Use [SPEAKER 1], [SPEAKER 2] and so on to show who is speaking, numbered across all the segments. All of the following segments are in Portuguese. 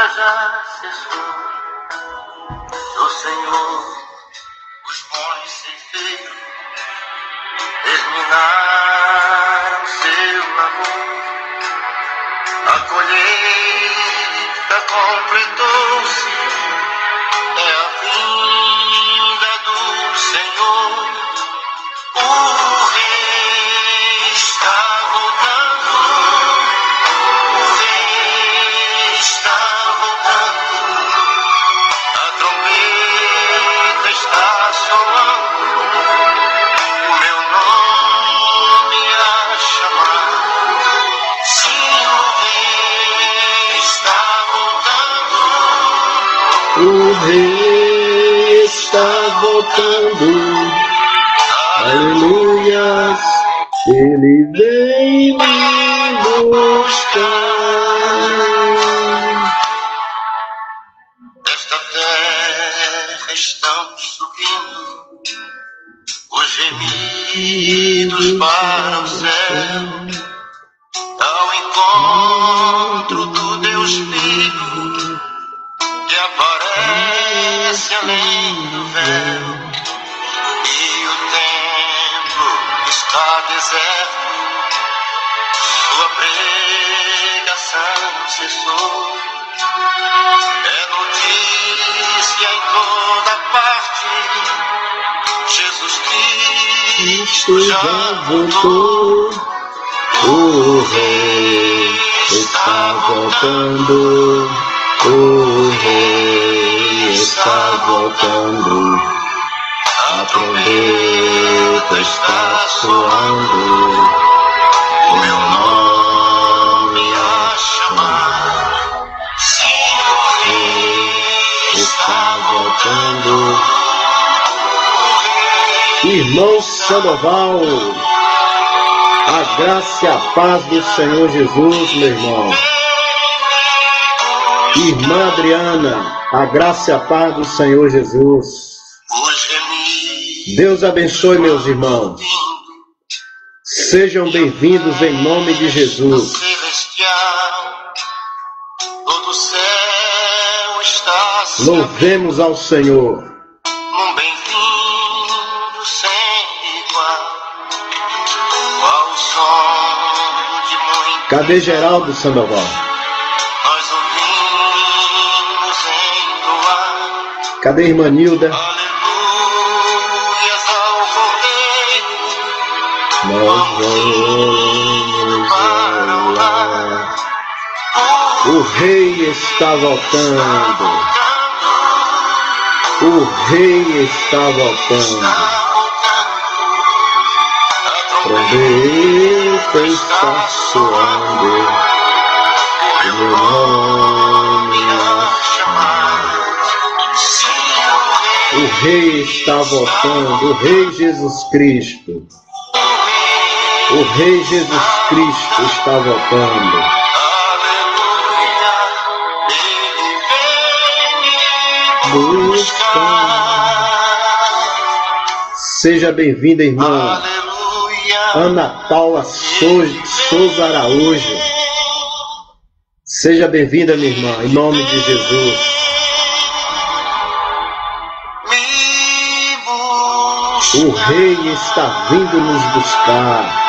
[SPEAKER 1] já cessou. Do Senhor os bons ceifeiros terminaram seu labor. A colheita completou-se, é a vinda do Senhor. O Rei está voltando, o Rei está voltando. A trombeta está soando, o meu nome a chamar. Sim, o Rei está voltando.
[SPEAKER 2] O Rei está voltando. Aleluias, Ele vem me buscar.
[SPEAKER 1] Desta terra estão subindo os gemidos para o céu, ao encontro do Deus Filho, que aparece além do véu. E o templo está deserto, sua pregação cessou. É notícia em toda parte, Jesus Cristo já voltou.
[SPEAKER 2] O Rei está voltando. O Rei está voltando. A trombeta está soando,
[SPEAKER 1] o meu nome a chamar. Sim, o Rei
[SPEAKER 2] está voltando. Irmão Sandoval, a graça e a paz do Senhor Jesus, meu irmão. Irmã Adriana, a graça e a paz do Senhor Jesus. Deus abençoe, meus irmãos. Sejam bem-vindos em nome de Jesus. Louvemos ao Senhor. Cadê Geraldo Sandoval? Cadê irmã Nilda? Nós vamos lá. O Rei está voltando. O Rei está voltando. A trombeta está soando. O meu nome a chamar. O Rei está voltando. O Rei Jesus Cristo. O Rei Jesus Cristo está voltando. Seja bem-vinda, irmã Ana Paula Souza Araújo. Seja bem-vinda, minha irmã, em nome de Jesus. O Rei está vindo nos buscar.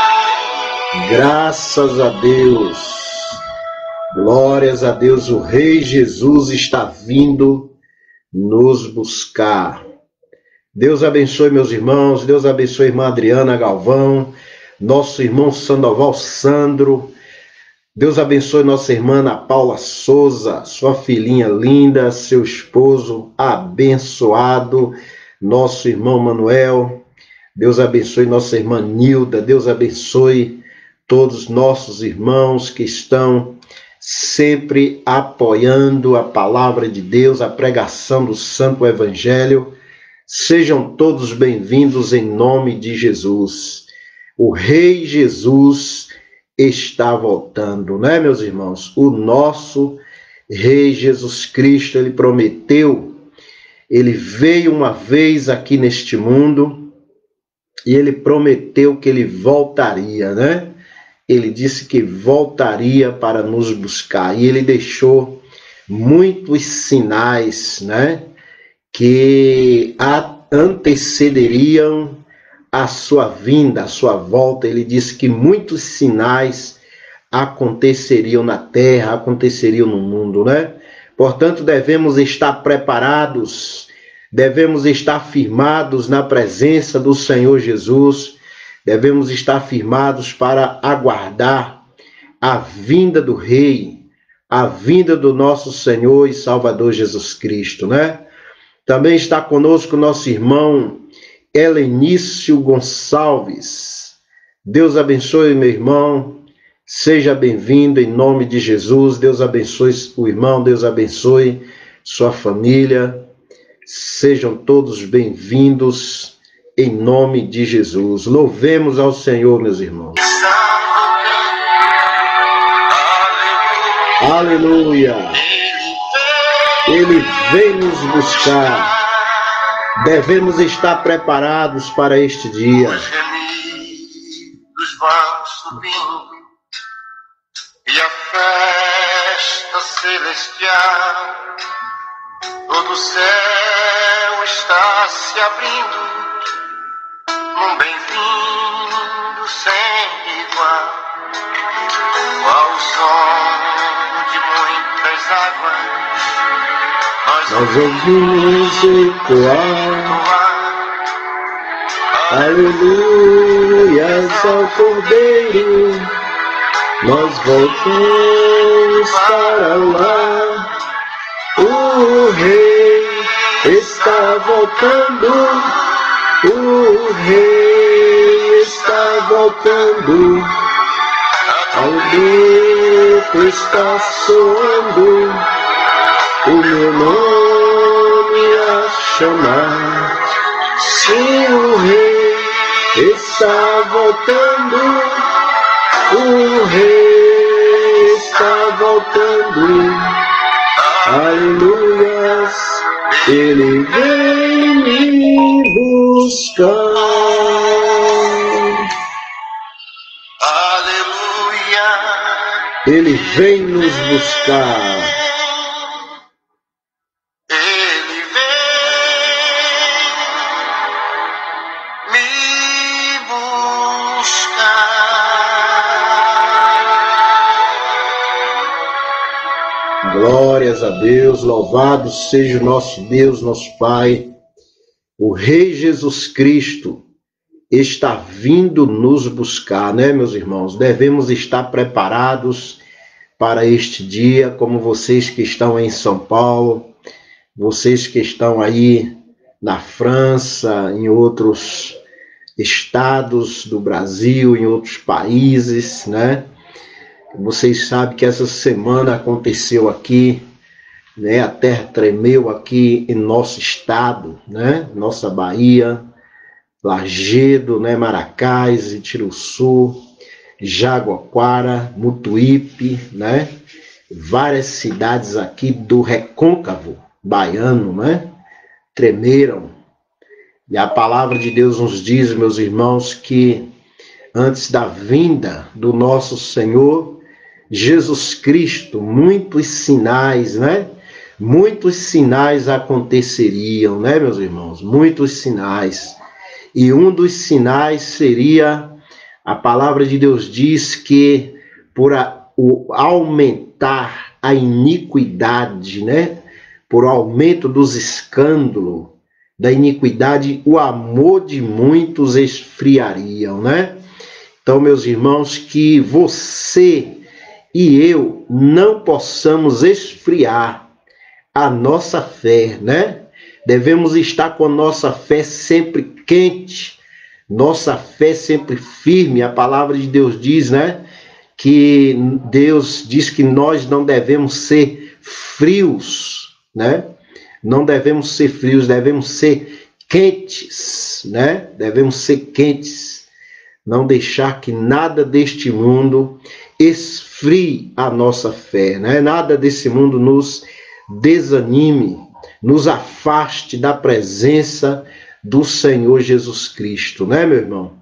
[SPEAKER 2] Graças a Deus. Glórias a Deus. O Rei Jesus está vindo nos buscar. Deus abençoe meus irmãos. Deus abençoe a irmã Adriana Galvão. Nosso irmão Sandoval Sandro. Deus abençoe nossa irmã Ana Paula Souza. Sua filhinha linda. Seu esposo abençoado. Nosso irmão Manuel. Deus abençoe nossa irmã Nilda. Deus abençoe todos nossos irmãos que estão sempre apoiando a palavra de Deus, a pregação do Santo Evangelho. Sejam todos bem-vindos em nome de Jesus. O Rei Jesus está voltando, né, meus irmãos? O nosso Rei Jesus Cristo, ele prometeu, ele veio uma vez aqui neste mundo e ele prometeu que ele voltaria, né? Ele disse que voltaria para nos buscar e ele deixou muitos sinais, né, que antecederiam a sua vinda, a sua volta. Ele disse que muitos sinais aconteceriam na terra, aconteceriam no mundo, né? Portanto, devemos estar preparados, devemos estar firmados na presença do Senhor Jesus, devemos estar firmados para aguardar a vinda do Rei, a vinda do nosso Senhor e Salvador Jesus Cristo, né? Também está conosco nosso irmão Helenício Gonçalves. Deus abençoe, meu irmão. Seja bem-vindo em nome de Jesus. Deus abençoe o irmão, Deus abençoe sua família. Sejam todos bem-vindos em nome de Jesus. Louvemos ao Senhor, meus irmãos. Aleluia! Ele vem nos buscar. Devemos estar preparados para este dia.
[SPEAKER 1] Os gemidos vão subindo e a festa celestial, todo o céu está se abrindo num bem-vindo sem igual, ao som de muitas águas
[SPEAKER 2] Nós ouvimos ecoar, aleluias ao Cordeiro, nós voltamos para lá. O Rei está voltando, o Rei está voltando, ao grito está soando, o meu nome a chamar. Sim, o Rei está voltando, o Rei está voltando, aleluias, Ele vem me buscar.
[SPEAKER 1] aleluia,
[SPEAKER 2] Ele vem nos buscar.
[SPEAKER 1] Ele vem me buscar.
[SPEAKER 2] Glórias a Deus, louvado seja o nosso Deus, nosso Pai. O Rei Jesus Cristo está vindo nos buscar, né, meus irmãos? Devemos estar preparados para este dia, como vocês que estão em São Paulo, vocês que estão aí na França, em outros estados do Brasil, em outros países, né? Vocês sabem que essa semana aconteceu aqui, né? A terra tremeu aqui em nosso estado, né? Nossa Bahia, Lajedo, né? Maracás, Itiruçu, Jaguaquara, Mutuípe, né? Várias cidades aqui do recôncavo baiano, né? Tremeram. E a palavra de Deus nos diz, meus irmãos, que antes da vinda do nosso Senhor Jesus Cristo, muitos sinais, né? Muitos sinais aconteceriam, né, meus irmãos? Muitos sinais. E um dos sinais seria, a palavra de Deus diz que por aumentar a iniquidade, né? Por aumento dos escândalos, da iniquidade, o amor de muitos esfriariam, né? Então, meus irmãos, que você e eu não possamos esfriar a nossa fé, né? Devemos estar com a nossa fé sempre quente, nossa fé sempre firme. A palavra de Deus diz, né? Que Deus diz que nós não devemos ser frios, né? Não devemos ser frios, devemos ser quentes, né? Devemos ser quentes. Não deixar que nada deste mundo esfrie a nossa fé, né? Nada desse mundo nos desanime, nos afaste da presença do Senhor Jesus Cristo, né, meu irmão?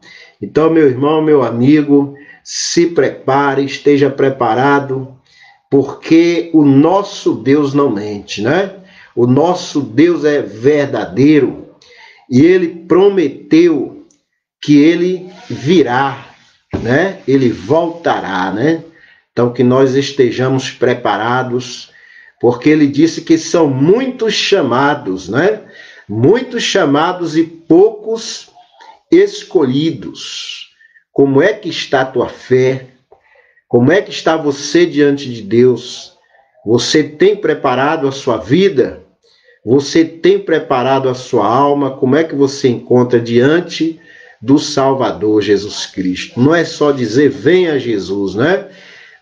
[SPEAKER 2] Então, meu irmão, meu amigo, se prepare, esteja preparado, porque o nosso Deus não mente, né? O nosso Deus é verdadeiro e ele prometeu que ele virá, né? Ele voltará, né? Então que nós estejamos preparados, porque ele disse que são muitos chamados, né? Muitos chamados e poucos escolhidos. Como é que está a tua fé? Como é que está você diante de Deus? Você tem preparado a sua vida? Você tem preparado a sua alma? Como é que você encontra diante do Salvador Jesus Cristo? Não é só dizer venha Jesus, né?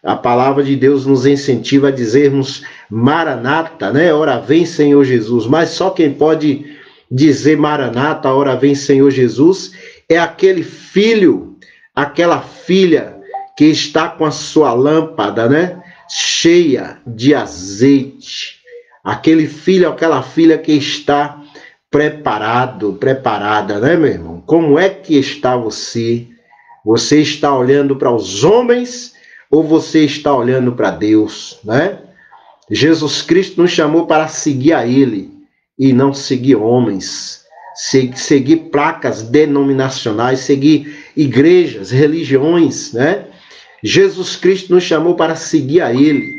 [SPEAKER 2] A palavra de Deus nos incentiva a dizermos Maranata, né? Ora vem Senhor Jesus. Mas só quem pode dizer Maranata, ora vem Senhor Jesus, é aquele filho, aquela filha que está com a sua lâmpada, né? Cheia de azeite. Aquele filho, aquela filha que está preparada, né, meu irmão? Como é que está você? Você está olhando para os homens ou você está olhando para Deus, né? Jesus Cristo nos chamou para seguir a Ele e não seguir homens, seguir placas denominacionais, seguir igrejas, religiões, né? Jesus Cristo nos chamou para seguir a Ele.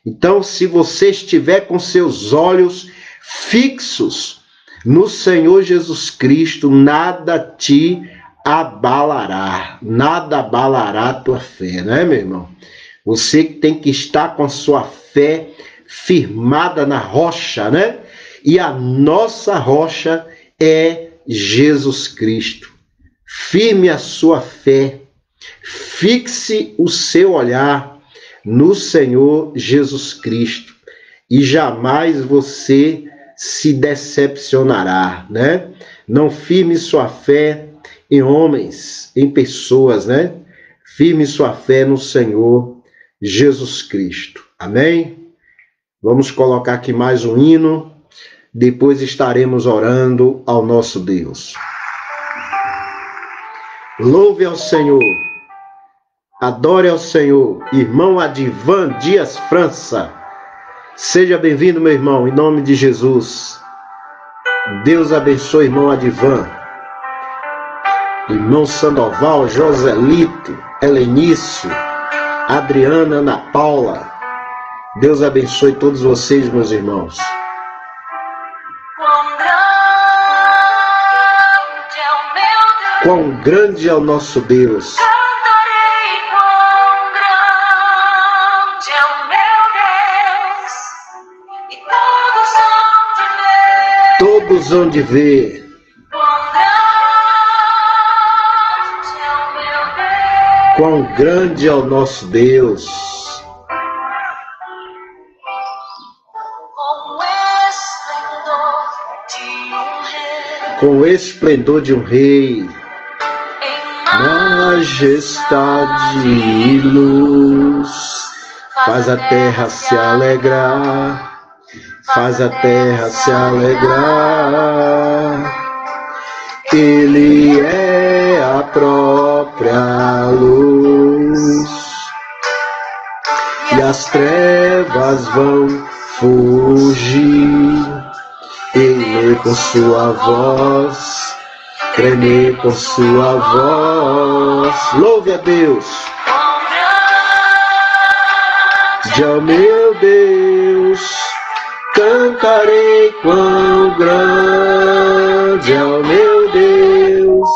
[SPEAKER 2] Então, se você estiver com seus olhos fixos no Senhor Jesus Cristo, nada te abalará, nada abalará a tua fé, né, meu irmão? Você tem que estar com a sua fé firmada na rocha, né? E a nossa rocha é Jesus Cristo. Firme a sua fé, fixe o seu olhar no Senhor Jesus Cristo e jamais você se decepcionará, né? Não firme sua fé em homens, em pessoas, né? Firme sua fé no Senhor Jesus Cristo. Amém? Vamos colocar aqui mais um hino, depois estaremos orando ao nosso Deus. Louve ao Senhor, adore ao Senhor, irmão Adivan Dias França. Seja bem-vindo, meu irmão, em nome de Jesus. Deus abençoe, irmão Adivan. Irmão Sandoval, Joselito, Helenício, Adriana, Ana Paula. Deus abençoe todos vocês, meus irmãos. Quão grande é o nosso Deus.
[SPEAKER 3] Cantarei quão grande é o meu Deus, e todos hão de ver.
[SPEAKER 2] Todos hão de ver
[SPEAKER 3] Quão grande é o meu Deus,
[SPEAKER 2] quão grande é o nosso Deus.
[SPEAKER 3] com o esplendor de um rei,
[SPEAKER 2] Com o esplendor de um rei,
[SPEAKER 3] em
[SPEAKER 2] majestade e luz, faz a terra se alegrar, faz a terra se alegrar. Ele é a própria luz, e as trevas vão fugir. Ele com sua voz, tremer com sua voz. Louve a Deus.
[SPEAKER 3] quão grande
[SPEAKER 2] De ao meu Deus, cantarei quão grande é o meu Deus,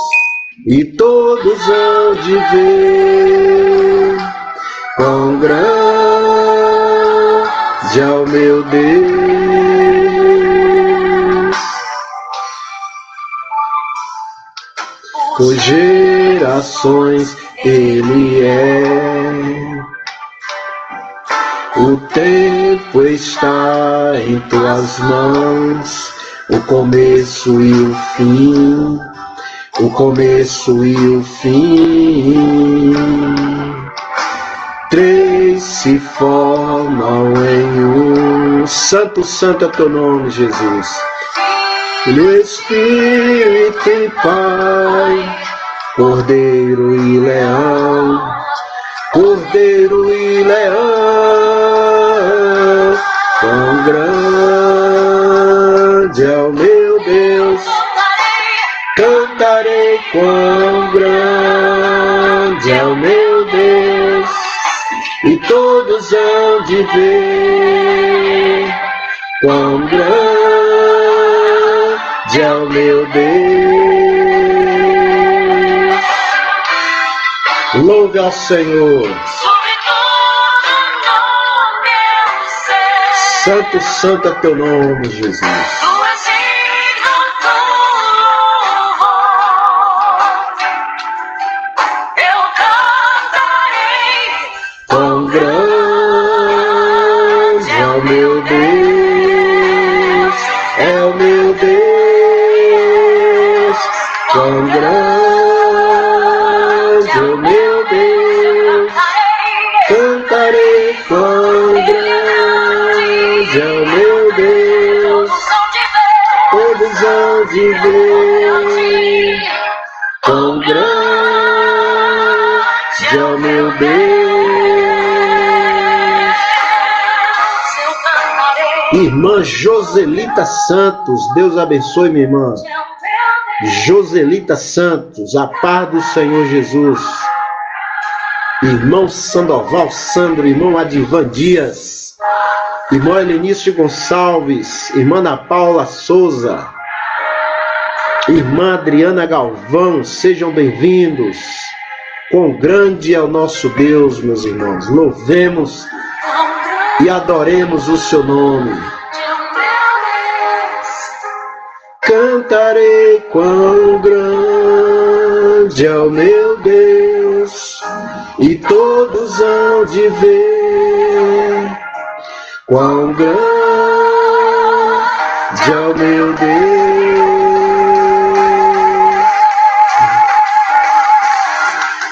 [SPEAKER 2] e todos hão de ver quão grande é o meu Deus. Por gerações Ele é. O tempo está em tuas mãos, o começo e o fim, o começo e o fim. Três se formam em um. Santo, santo é teu nome, Jesus. Filho, Espírito e Pai, Cordeiro e Leão, Cordeiro e leão, quão grande é o meu Deus. Cantarei quão grande é o meu Deus, e todos hão de ver quão grande é o meu Deus. Louve ao Senhor. Santo, santo é teu nome, Jesus. Quão grande é o meu Deus, é o meu Deus. Quão grande é o meu Deus, cantarei quão grande é o meu Deus. Todos hão de ver quão grande é o meu Deus. Irmã Joselita Santos, Deus abençoe, minha irmã. Joselita Santos, a paz do Senhor Jesus. Irmão Sandoval Sandro, irmão Adivan Dias, irmão Helenice Gonçalves, irmã Ana Paula Souza, irmã Adriana Galvão, sejam bem-vindos. Quão grande é o nosso Deus, meus irmãos. Louvemos e adoremos o seu nome. Cantarei quão grande é o meu Deus, e todos hão de ver quão grande é o meu Deus.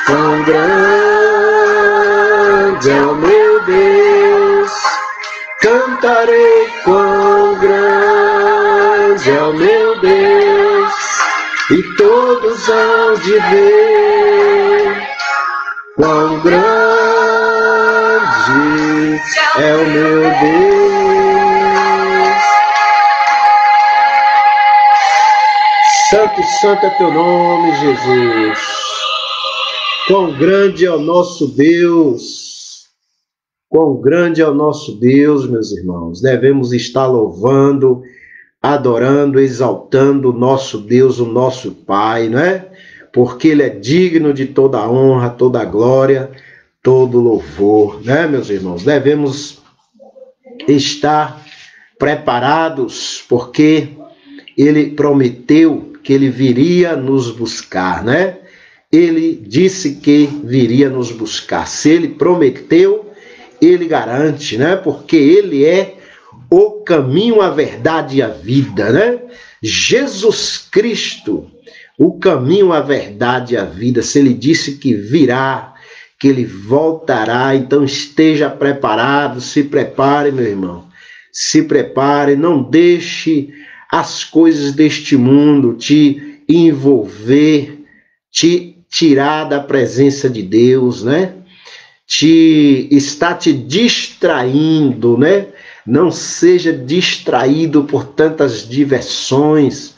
[SPEAKER 2] Quão grande é o meu Deus, cantarei quão grande é o meu Deus, e todos hão de ver quão grande é o meu Deus. Santo, santo é teu nome, Jesus. Quão grande é o nosso Deus. Quão grande é o nosso Deus, meus irmãos. Devemos estar louvando, adorando, exaltando o nosso Deus, o nosso Pai, não é? Porque Ele é digno de toda a honra, toda a glória, todo o louvor, né, meus irmãos? Devemos estar preparados, porque Ele prometeu que Ele viria nos buscar, né? Ele disse que viria nos buscar. Se Ele prometeu, Ele garante, né? Porque Ele é o caminho, a verdade e a vida, né? Jesus Cristo, o caminho, a verdade e a vida. Se Ele disse que virá, que Ele voltará, então esteja preparado, se prepare, meu irmão. Se prepare, não deixe as coisas deste mundo te envolver, te tirar da presença de Deus, né? Está te distraindo, né? Não seja distraído por tantas diversões,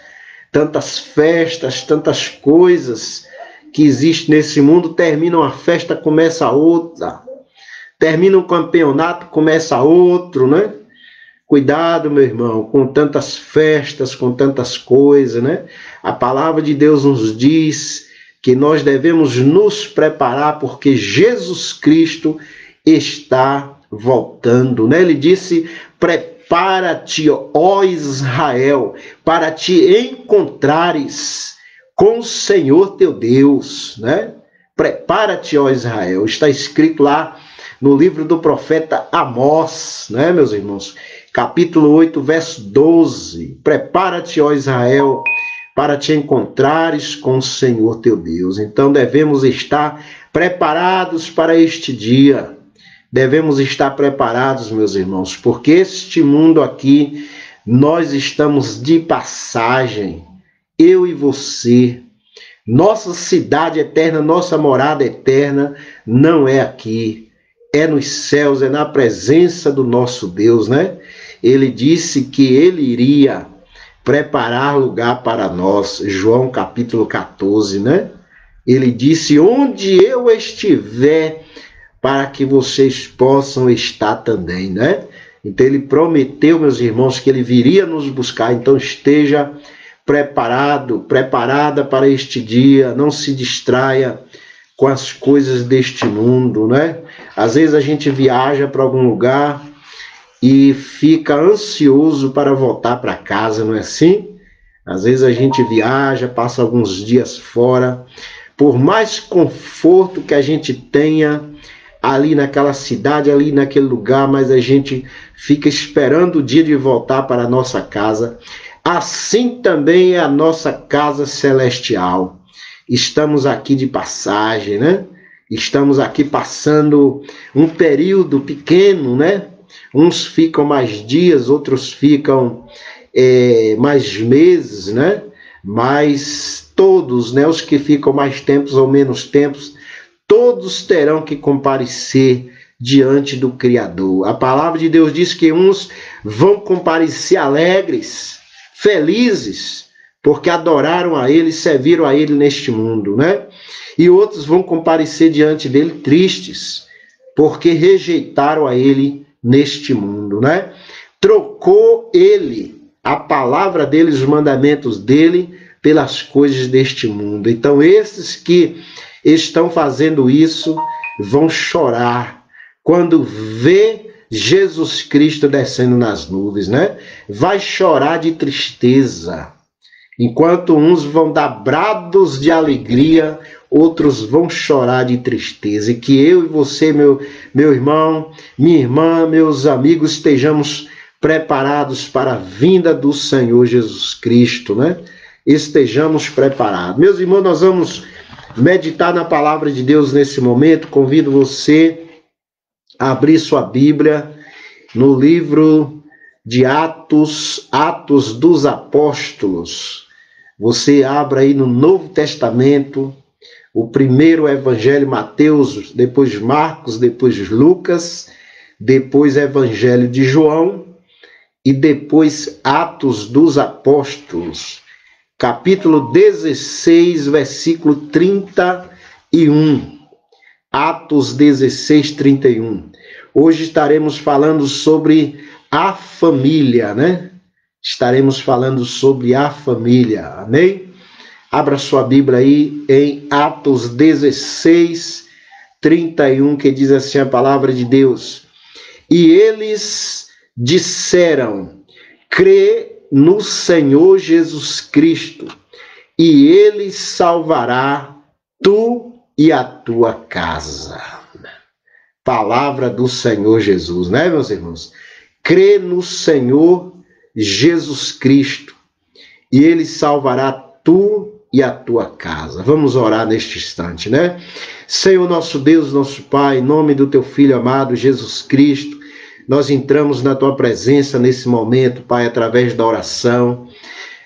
[SPEAKER 2] tantas festas, tantas coisas que existem nesse mundo. Termina uma festa, começa outra. Termina um campeonato, começa outro, né? Cuidado, meu irmão, com tantas festas, com tantas coisas, né? A palavra de Deus nos diz que nós devemos nos preparar, porque Jesus Cristo está voltando, né? Ele disse: prepara-te, ó Israel, para te encontrares com o Senhor teu Deus, né? Prepara-te, ó Israel. Está escrito lá no livro do profeta Amós, né, meus irmãos? Capítulo 8, verso 12. Prepara-te, ó Israel, para te encontrares com o Senhor teu Deus. Então devemos estar preparados para este dia. Devemos estar preparados, meus irmãos, porque este mundo aqui, nós estamos de passagem, eu e você. Nossa cidade eterna, nossa morada eterna não é aqui, é nos céus, é na presença do nosso Deus, né? Ele disse que ele iria preparar lugar para nós, João capítulo 14, né? Ele disse, onde eu estiver, para que vocês possam estar também, né? Então ele prometeu, meus irmãos, que ele viria nos buscar, então esteja preparado, preparada para este dia, não se distraia com as coisas deste mundo, né? Às vezes a gente viaja para algum lugar e fica ansioso para voltar para casa, não é assim? Às vezes a gente viaja, passa alguns dias fora, por mais conforto que a gente tenha ali naquela cidade, ali naquele lugar, mas a gente fica esperando o dia de voltar para a nossa casa. Assim também é a nossa casa celestial. Estamos aqui de passagem, né? Estamos aqui passando um período pequeno, né? Uns ficam mais dias, outros ficam mais meses, né? Mas todos, né? Os que ficam mais tempos ou menos tempos, todos terão que comparecer diante do Criador. A palavra de Deus diz que uns vão comparecer alegres, felizes, porque adoraram a Ele, serviram a Ele neste mundo, né? E outros vão comparecer diante dele tristes, porque rejeitaram a Ele neste mundo, né? Trocou Ele, a palavra dele, os mandamentos dele, pelas coisas deste mundo. Então esses que estão fazendo isso vão chorar quando vê Jesus Cristo descendo nas nuvens, né? Vai chorar de tristeza. Enquanto uns vão dar brados de alegria, outros vão chorar de tristeza. E que eu e você, meu irmão, minha irmã, meus amigos, estejamos preparados para a vinda do Senhor Jesus Cristo, né? Estejamos preparados. Meus irmãos, nós vamos meditar na palavra de Deus nesse momento. Convido você a abrir sua Bíblia no livro de Atos dos Apóstolos. Você abra aí no Novo Testamento, o primeiro Evangelho Mateus, depois Marcos, depois Lucas, depois Evangelho de João e depois Atos dos Apóstolos, capítulo 16, versículo 31. Atos 16, 31. Hoje estaremos falando sobre a família, né? Estaremos falando sobre a família, amém? Abra sua Bíblia aí em Atos 16, 31, que diz assim a palavra de Deus. E eles disseram, crê no Senhor Jesus Cristo, e Ele salvará tu e a tua casa. Palavra do Senhor Jesus, né, meus irmãos? Crê no Senhor Jesus Cristo, e Ele salvará tu e a tua casa. Vamos orar neste instante, né? Senhor nosso Deus, nosso Pai, em nome do teu Filho amado Jesus Cristo, nós entramos na tua presença nesse momento, Pai, através da oração,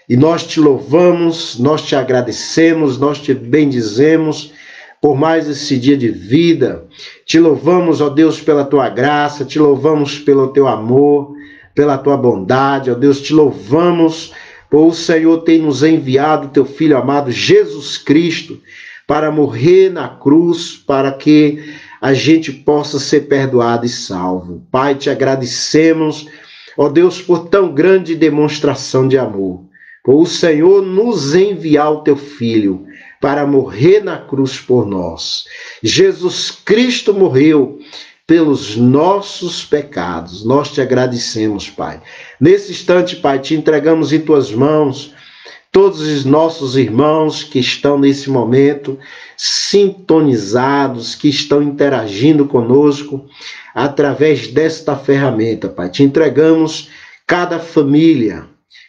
[SPEAKER 2] e nós te louvamos, nós te agradecemos, nós te bendizemos por mais esse dia de vida. Te louvamos, ó Deus, pela tua graça, te louvamos pelo teu amor, pela tua bondade, ó Deus, te louvamos, por o Senhor tem nos enviado teu Filho amado Jesus Cristo para morrer na cruz, para que a gente possa ser perdoado e salvo. Pai, te agradecemos, ó Deus, por tão grande demonstração de amor, por o Senhor nos enviar o teu Filho para morrer na cruz por nós. Jesus Cristo morreu pelos nossos pecados. Nós te agradecemos, Pai. Nesse instante, Pai, te entregamos em tuas mãos todos os nossos irmãos que estão nesse momento sintonizados, que estão interagindo conosco através desta ferramenta, Pai. Te entregamos cada família,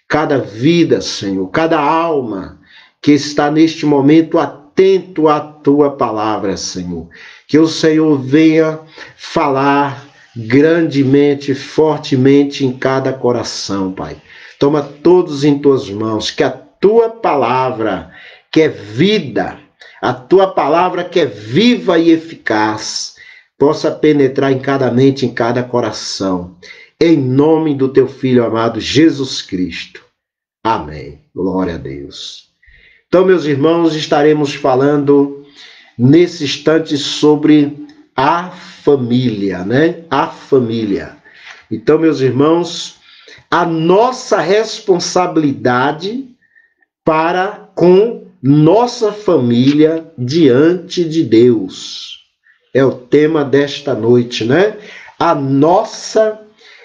[SPEAKER 2] cada vida, Senhor, cada alma que está neste momento atento à tua palavra, Senhor. Que o Senhor venha falar grandemente, fortemente em cada coração, Pai. Toma todos em tuas mãos, que a tua palavra que é vida, a tua palavra que é viva e eficaz, possa penetrar em cada mente, em cada coração. Em nome do teu Filho amado Jesus Cristo. Amém. Glória a Deus. Então, meus irmãos, estaremos falando nesse instante sobre a família, né? A família. Então, meus irmãos, a nossa responsabilidade para com nossa família diante de Deus. É o tema desta noite, né? A nossa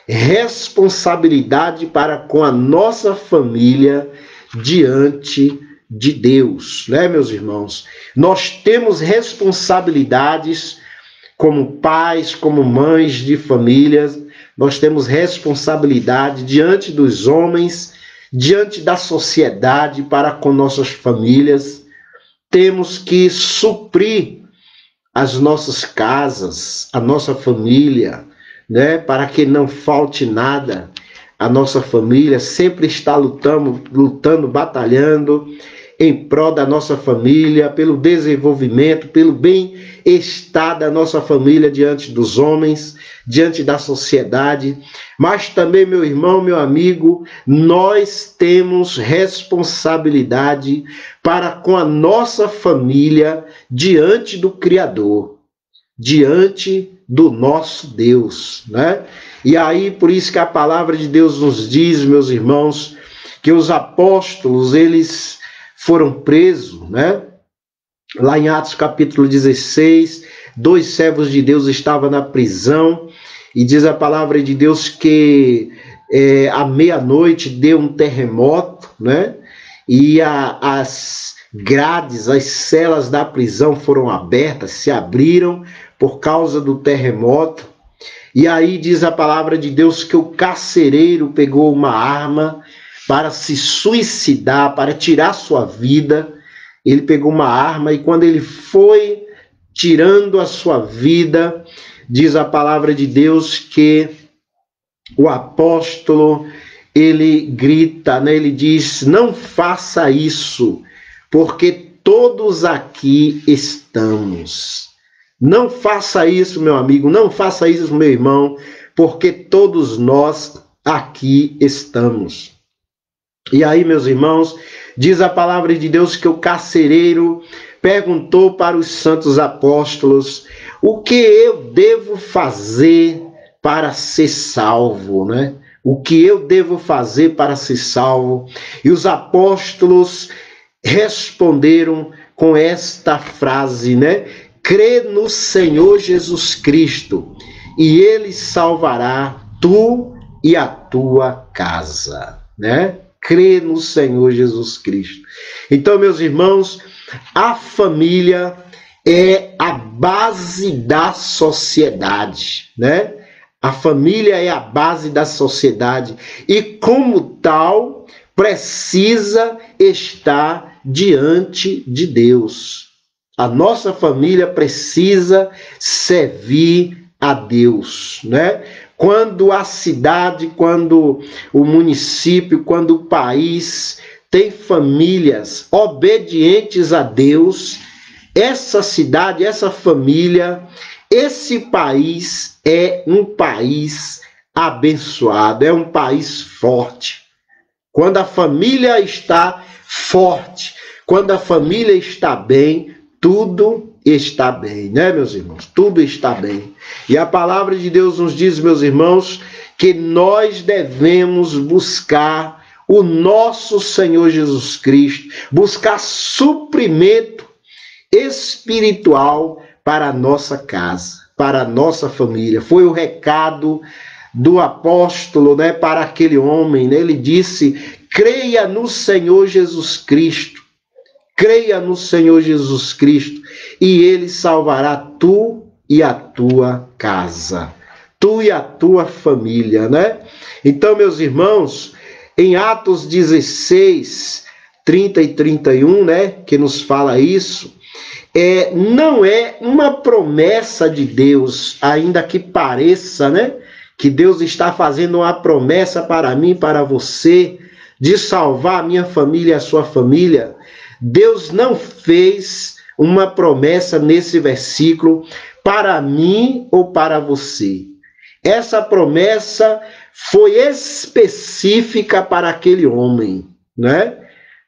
[SPEAKER 2] responsabilidade para com a nossa família diante de Deus, né, meus irmãos? Nós temos responsabilidades como pais, como mães de famílias, nós temos responsabilidade diante dos homens, diante da sociedade para com nossas famílias. Temos que suprir as nossas casas, a nossa família, né, para que não falte nada. A nossa família sempre está lutando, batalhando em prol da nossa família, pelo desenvolvimento, pelo bem-estar da nossa família diante dos homens, diante da sociedade. Mas também, meu irmão, meu amigo, nós temos responsabilidade para com a nossa família diante do Criador, diante do nosso Deus, né? E aí, por isso que a palavra de Deus nos diz, meus irmãos, que os apóstolos, eles foram presos, né? Lá em Atos capítulo 16, 2 servos de Deus estavam na prisão, e diz a palavra de Deus que à meia-noite deu um terremoto, né? E as grades, as celas da prisão foram abertas, se abriram por causa do terremoto. E aí diz a palavra de Deus que o carcereiro pegou uma arma para se suicidar, para tirar sua vida. Ele pegou uma arma e quando ele foi tirando a sua vida, diz a palavra de Deus que o apóstolo, ele grita, né? Ele diz: não faça isso, porque todos aqui estamos. Não faça isso, meu amigo, não faça isso, meu irmão, porque todos nós aqui estamos. E aí, meus irmãos, diz a palavra de Deus que o carcereiro perguntou para os santos apóstolos: o que eu devo fazer para ser salvo, né? O que eu devo fazer para ser salvo? E os apóstolos responderam com esta frase, né? Crê no Senhor Jesus Cristo, e Ele salvará tu e a tua casa, né? Crê no Senhor Jesus Cristo. Então, meus irmãos, a família é a base da sociedade, né? A família é a base da sociedade e, como tal, precisa estar diante de Deus. A nossa família precisa servir a Deus, né? Quando a cidade, quando o município, quando o país tem famílias obedientes a Deus, essa cidade, essa família, esse país é um país abençoado, é um país forte. Quando a família está forte, quando a família está bem, tudo está bem, né, meus irmãos? Tudo está bem. E a palavra de Deus nos diz, meus irmãos, que nós devemos buscar o nosso Senhor Jesus Cristo, buscar suprimento espiritual para a nossa casa, para a nossa família. Foi o recado do apóstolo, né, para aquele homem, né? Ele disse: creia no Senhor Jesus Cristo. Creia no Senhor Jesus Cristo e Ele salvará tu e a tua casa, tu e a tua família, né? Então, meus irmãos, em Atos 16, 30 e 31, né, que nos fala isso, não é uma promessa de Deus, ainda que pareça, né, que Deus está fazendo uma promessa para mim, para você, de salvar a minha família e a sua família. Deus não fez uma promessa nesse versículo para mim ou para você. Essa promessa foi específica para aquele homem, né?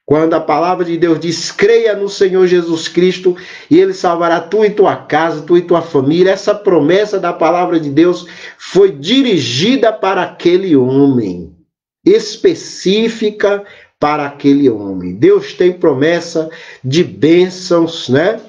[SPEAKER 2] Quando a palavra de Deus diz, creia no Senhor Jesus Cristo e Ele salvará tu e tua casa, tu e tua família. Essa promessa da palavra de Deus foi dirigida para aquele homem, específica para aquele homem. Deus tem promessa de bênçãos, né?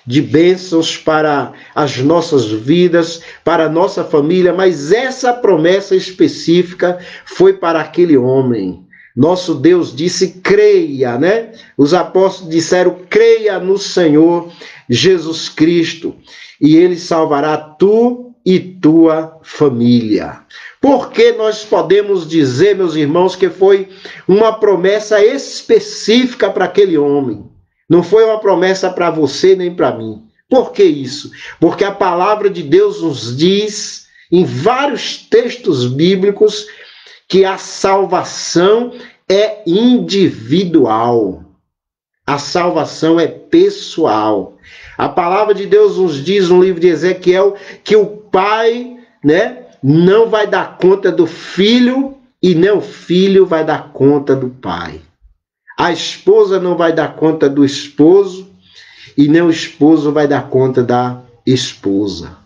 [SPEAKER 2] De bênçãos para as nossas vidas, para a nossa família, mas essa promessa específica foi para aquele homem. Nosso Deus disse, creia, né? Os apóstolos disseram, creia no Senhor Jesus Cristo, e Ele salvará tu e tua família. Porque nós podemos dizer, meus irmãos, que foi uma promessa específica para aquele homem. Não foi uma promessa para você nem para mim. Por que isso? Porque a palavra de Deus nos diz, em vários textos bíblicos, que a salvação é individual. A salvação é pessoal. A palavra de Deus nos diz no livro de Ezequiel que o pai, né, não vai dar conta do filho e nem o filho vai dar conta do pai. A esposa não vai dar conta do esposo e nem o esposo vai dar conta da esposa.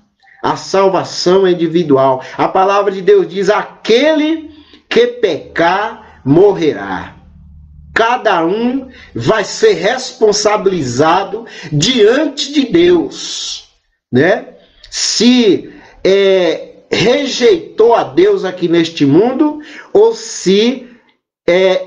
[SPEAKER 2] A salvação é individual. A palavra de Deus diz, aquele que pecar, morrerá. Cada um vai ser responsabilizado diante de Deus, né? Se rejeitou a Deus aqui neste mundo ou se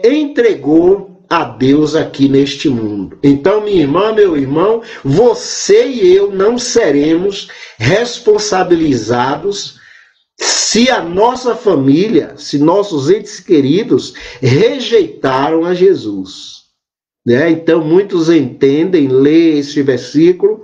[SPEAKER 2] entregou a Deus aqui neste mundo. Então, minha irmã, meu irmão, você e eu não seremos responsabilizados se a nossa família, se nossos entes queridos rejeitaram a Jesus, né? Então, muitos entendem, lê esse versículo,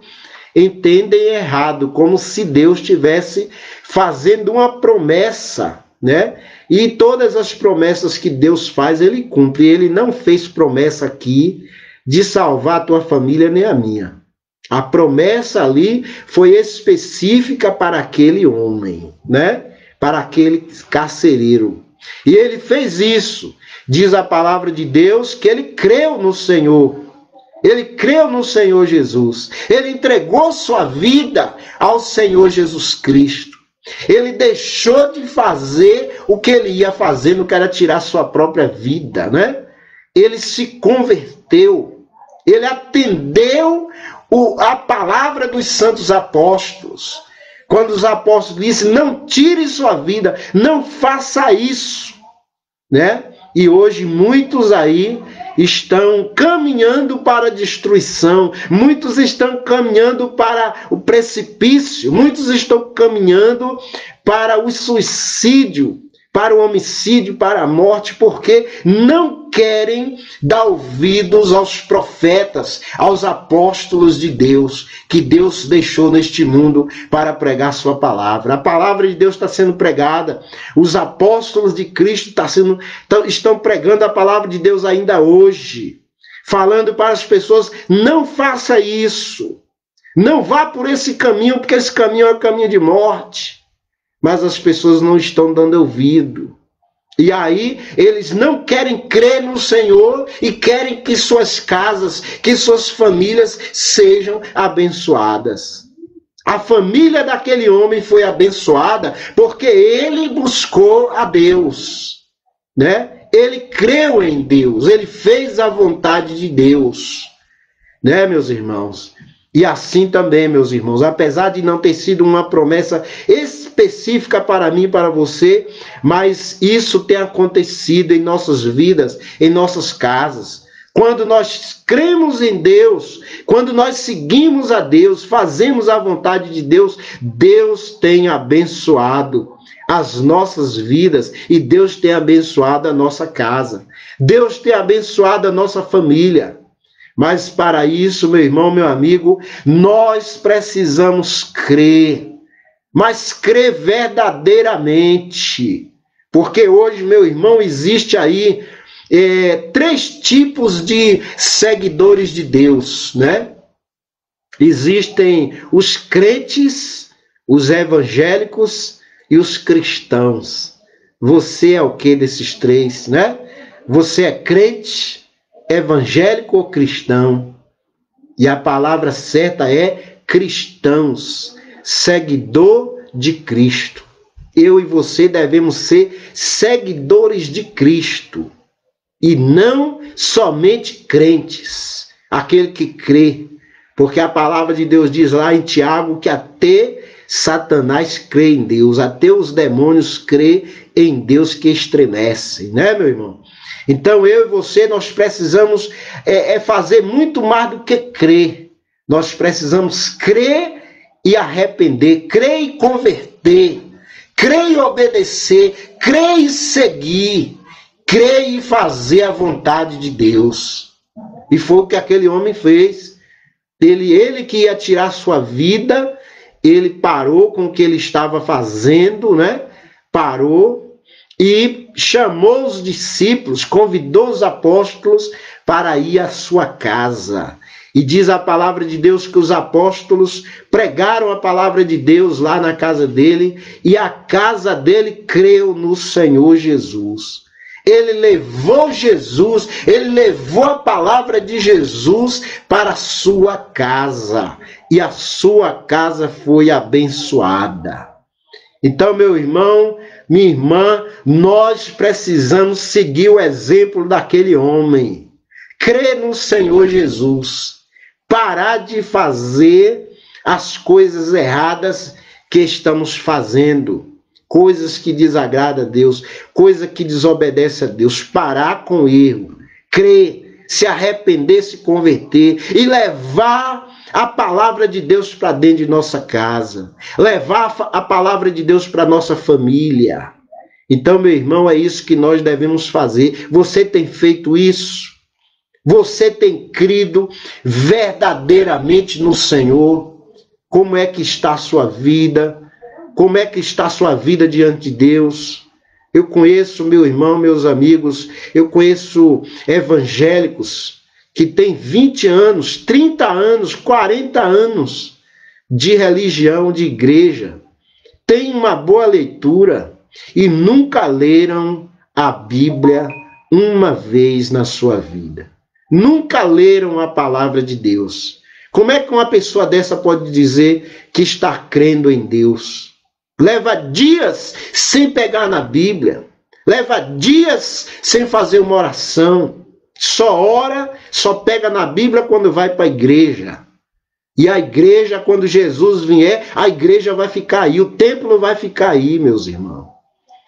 [SPEAKER 2] entendem errado, como se Deus estivesse fazendo uma promessa, né? E todas as promessas que Deus faz, Ele cumpre. Ele não fez promessa aqui de salvar a tua família nem a minha. A promessa ali foi específica para aquele homem, né? Para aquele carcereiro. E ele fez isso. Diz a palavra de Deus que ele creu no Senhor. Ele creu no Senhor Jesus. Ele entregou sua vida ao Senhor Jesus Cristo. Ele deixou de fazer o que ele ia fazendo, que era tirar sua própria vida, né? Ele se converteu. Ele atendeu a palavra dos santos apóstolos. Quando os apóstolos disseram, não tire sua vida, não faça isso, né? E hoje muitos aí estão caminhando para a destruição, muitos estão caminhando para o precipício, muitos estão caminhando para o suicídio, para o homicídio, para a morte, porque não querem dar ouvidos aos profetas, aos apóstolos de Deus, que Deus deixou neste mundo para pregar sua palavra. A palavra de Deus está sendo pregada, os apóstolos de Cristo estão pregando a palavra de Deus ainda hoje, falando para as pessoas, não faça isso, não vá por esse caminho, porque esse caminho é o caminho de morte. Mas as pessoas não estão dando ouvido. E aí eles não querem crer no Senhor e querem que suas casas, que suas famílias sejam abençoadas. A família daquele homem foi abençoada porque ele buscou a Deus, né? Ele creu em Deus, ele fez a vontade de Deus, né, meus irmãos? E assim também, meus irmãos, apesar de não ter sido uma promessa específica para mim e para você, mas isso tem acontecido em nossas vidas, em nossas casas. Quando nós cremos em Deus, quando nós seguimos a Deus, fazemos a vontade de Deus, Deus tem abençoado as nossas vidas e Deus tem abençoado a nossa casa. Deus tem abençoado a nossa família. Mas para isso, meu irmão, meu amigo, nós precisamos crer, mas crer verdadeiramente. Porque hoje, meu irmão, existe aí três tipos de seguidores de Deus, né? Existem os crentes, os evangélicos e os cristãos. Você é o que desses três, né? Você é crente, evangélico ou cristão? E a palavra certa é cristãos, seguidor de Cristo. Eu e você devemos ser seguidores de Cristo e não somente crentes, aquele que crê. Porque a palavra de Deus diz lá em Tiago que até Satanás crê em Deus, até os demônios crê em Deus que estremecem, né, meu irmão? Então eu e você, nós precisamos fazer muito mais do que crer. Nós precisamos crer e arrepender, crer e converter, crer e obedecer, crer e seguir, crer e fazer a vontade de Deus. E foi o que aquele homem fez. Ele que ia tirar sua vida, ele parou com o que ele estava fazendo, né? Parou e chamou os discípulos, convidou os apóstolos para ir à sua casa. E diz a palavra de Deus que os apóstolos pregaram a palavra de Deus lá na casa dele, e a casa dele creu no Senhor Jesus. Ele levou Jesus, ele levou a palavra de Jesus para a sua casa, e a sua casa foi abençoada. Então, meu irmão, minha irmã, nós precisamos seguir o exemplo daquele homem. Crer no Senhor Jesus. Parar de fazer as coisas erradas que estamos fazendo. Coisas que desagradam a Deus, coisa que desobedece a Deus. Parar com o erro. Crer, se arrepender, se converter e levar a palavra de Deus para dentro de nossa casa. Levar a palavra de Deus para nossa família. Então, meu irmão, é isso que nós devemos fazer. Você tem feito isso? Você tem crido verdadeiramente no Senhor? Como é que está a sua vida? Como é que está a sua vida diante de Deus? Eu conheço, meu irmão, meus amigos, eu conheço evangélicos que têm 20 anos, 30 anos, 40 anos de religião, de igreja. Têm uma boa leitura e nunca leram a Bíblia uma vez na sua vida. Nunca leram a palavra de Deus. Como é que uma pessoa dessa pode dizer que está crendo em Deus? Leva dias sem pegar na Bíblia. Leva dias sem fazer uma oração. Só ora, só pega na Bíblia quando vai para a igreja. E a igreja, quando Jesus vier, a igreja vai ficar aí. O templo vai ficar aí, meus irmãos.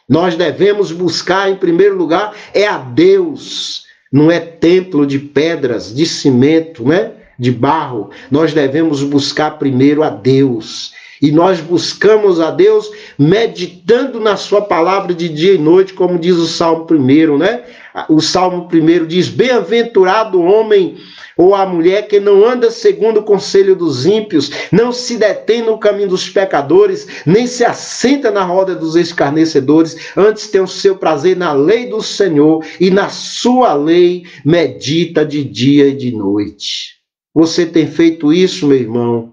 [SPEAKER 2] Nós devemos buscar, em primeiro lugar, a Deus. Não é templo de pedras, de cimento, né? De barro. Nós devemos buscar primeiro a Deus. E nós buscamos a Deus meditando na sua palavra de dia e noite, como diz o Salmo 1, né? O Salmo 1 diz: bem-aventurado o homem ou a mulher que não anda segundo o conselho dos ímpios, não se detém no caminho dos pecadores, nem se assenta na roda dos escarnecedores, antes tem o seu prazer na lei do Senhor, e na sua lei medita de dia e de noite. Você tem feito isso, meu irmão?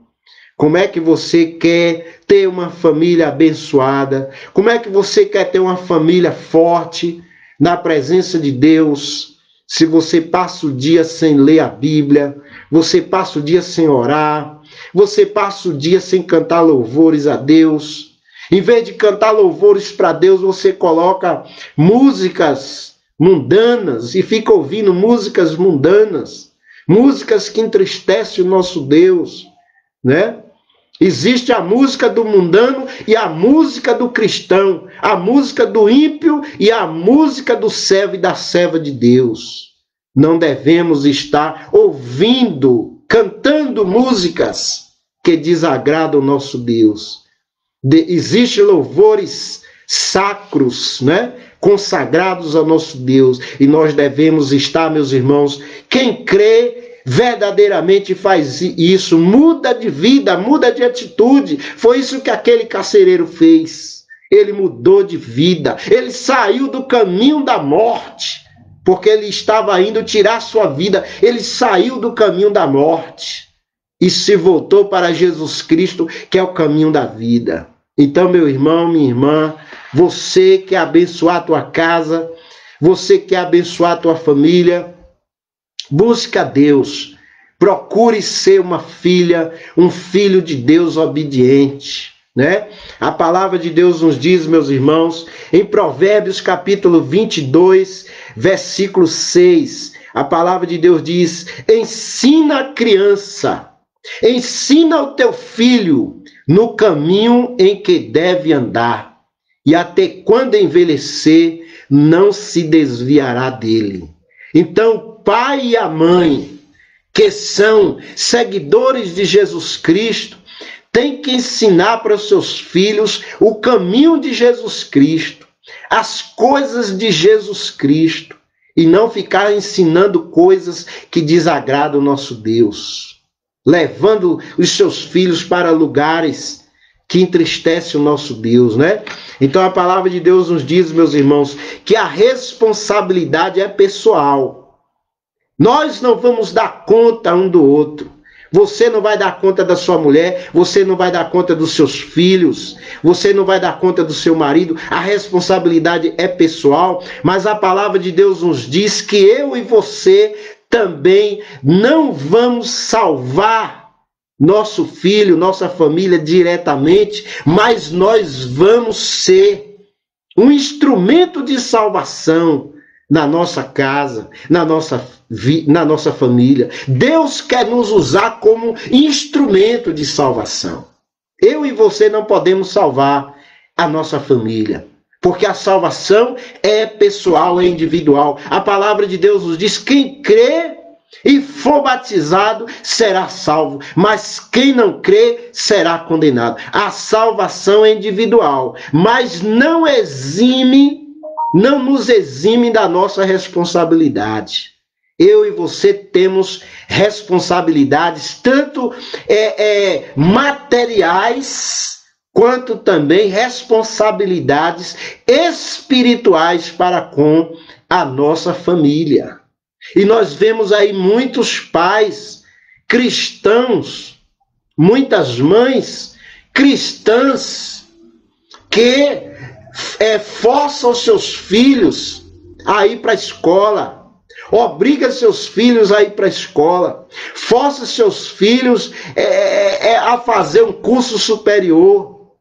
[SPEAKER 2] Como é que você quer ter uma família abençoada? Como é que você quer ter uma família forte na presença de Deus? Se você passa o dia sem ler a Bíblia, você passa o dia sem orar, você passa o dia sem cantar louvores a Deus. Em vez de cantar louvores para Deus, você coloca músicas mundanas e fica ouvindo músicas mundanas, músicas que entristecem o nosso Deus, né? Existe a música do mundano e a música do cristão, a música do ímpio e a música do servo e da serva de Deus. Não devemos estar ouvindo, cantando músicas que desagradam o nosso Deus. Existem louvores sacros, né? Consagrados ao nosso Deus, e nós devemos estar, meus irmãos, quem crê verdadeiramente faz isso, muda de vida, muda de atitude. Foi isso que aquele carcereiro fez. Ele mudou de vida, ele saiu do caminho da morte porque ele estava indo tirar sua vida. Ele saiu do caminho da morte e se voltou para Jesus Cristo, que é o caminho da vida. Então, meu irmão, minha irmã, você quer abençoar a tua casa, você quer abençoar a tua família, busca a Deus. Procure ser uma filha, um filho de Deus obediente, né? A palavra de Deus nos diz, meus irmãos, em Provérbios capítulo 22, versículo 6, a palavra de Deus diz: ensina a criança, ensina o teu filho no caminho em que deve andar, e até quando envelhecer, não se desviará dele. Então, o pai e a mãe, que são seguidores de Jesus Cristo, têm que ensinar para os seus filhos o caminho de Jesus Cristo, as coisas de Jesus Cristo, e não ficar ensinando coisas que desagradam o nosso Deus, levando os seus filhos para lugares que entristecem o nosso Deus, né? Então a palavra de Deus nos diz, meus irmãos, que a responsabilidade é pessoal. Nós não vamos dar conta um do outro. Você não vai dar conta da sua mulher, você não vai dar conta dos seus filhos, você não vai dar conta do seu marido. A responsabilidade é pessoal, mas a palavra de Deus nos diz que eu e você também não vamos salvar nosso filho, nossa família diretamente, mas nós vamos ser um instrumento de salvação na nossa casa, na nossa família. Deus quer nos usar como instrumento de salvação. Eu e você não podemos salvar a nossa família, porque a salvação é pessoal, é individual. A palavra de Deus nos diz: quem crê e for batizado será salvo, mas quem não crê será condenado. A salvação é individual, mas não nos exime da nossa responsabilidade. Eu e você temos responsabilidades, tanto materiais, quanto também responsabilidades espirituais para com a nossa família. E nós vemos aí muitos pais cristãos, muitas mães cristãs que forçam seus filhos a ir para a escola, obriga seus filhos a ir para a escola, força seus filhos a fazer um curso superior,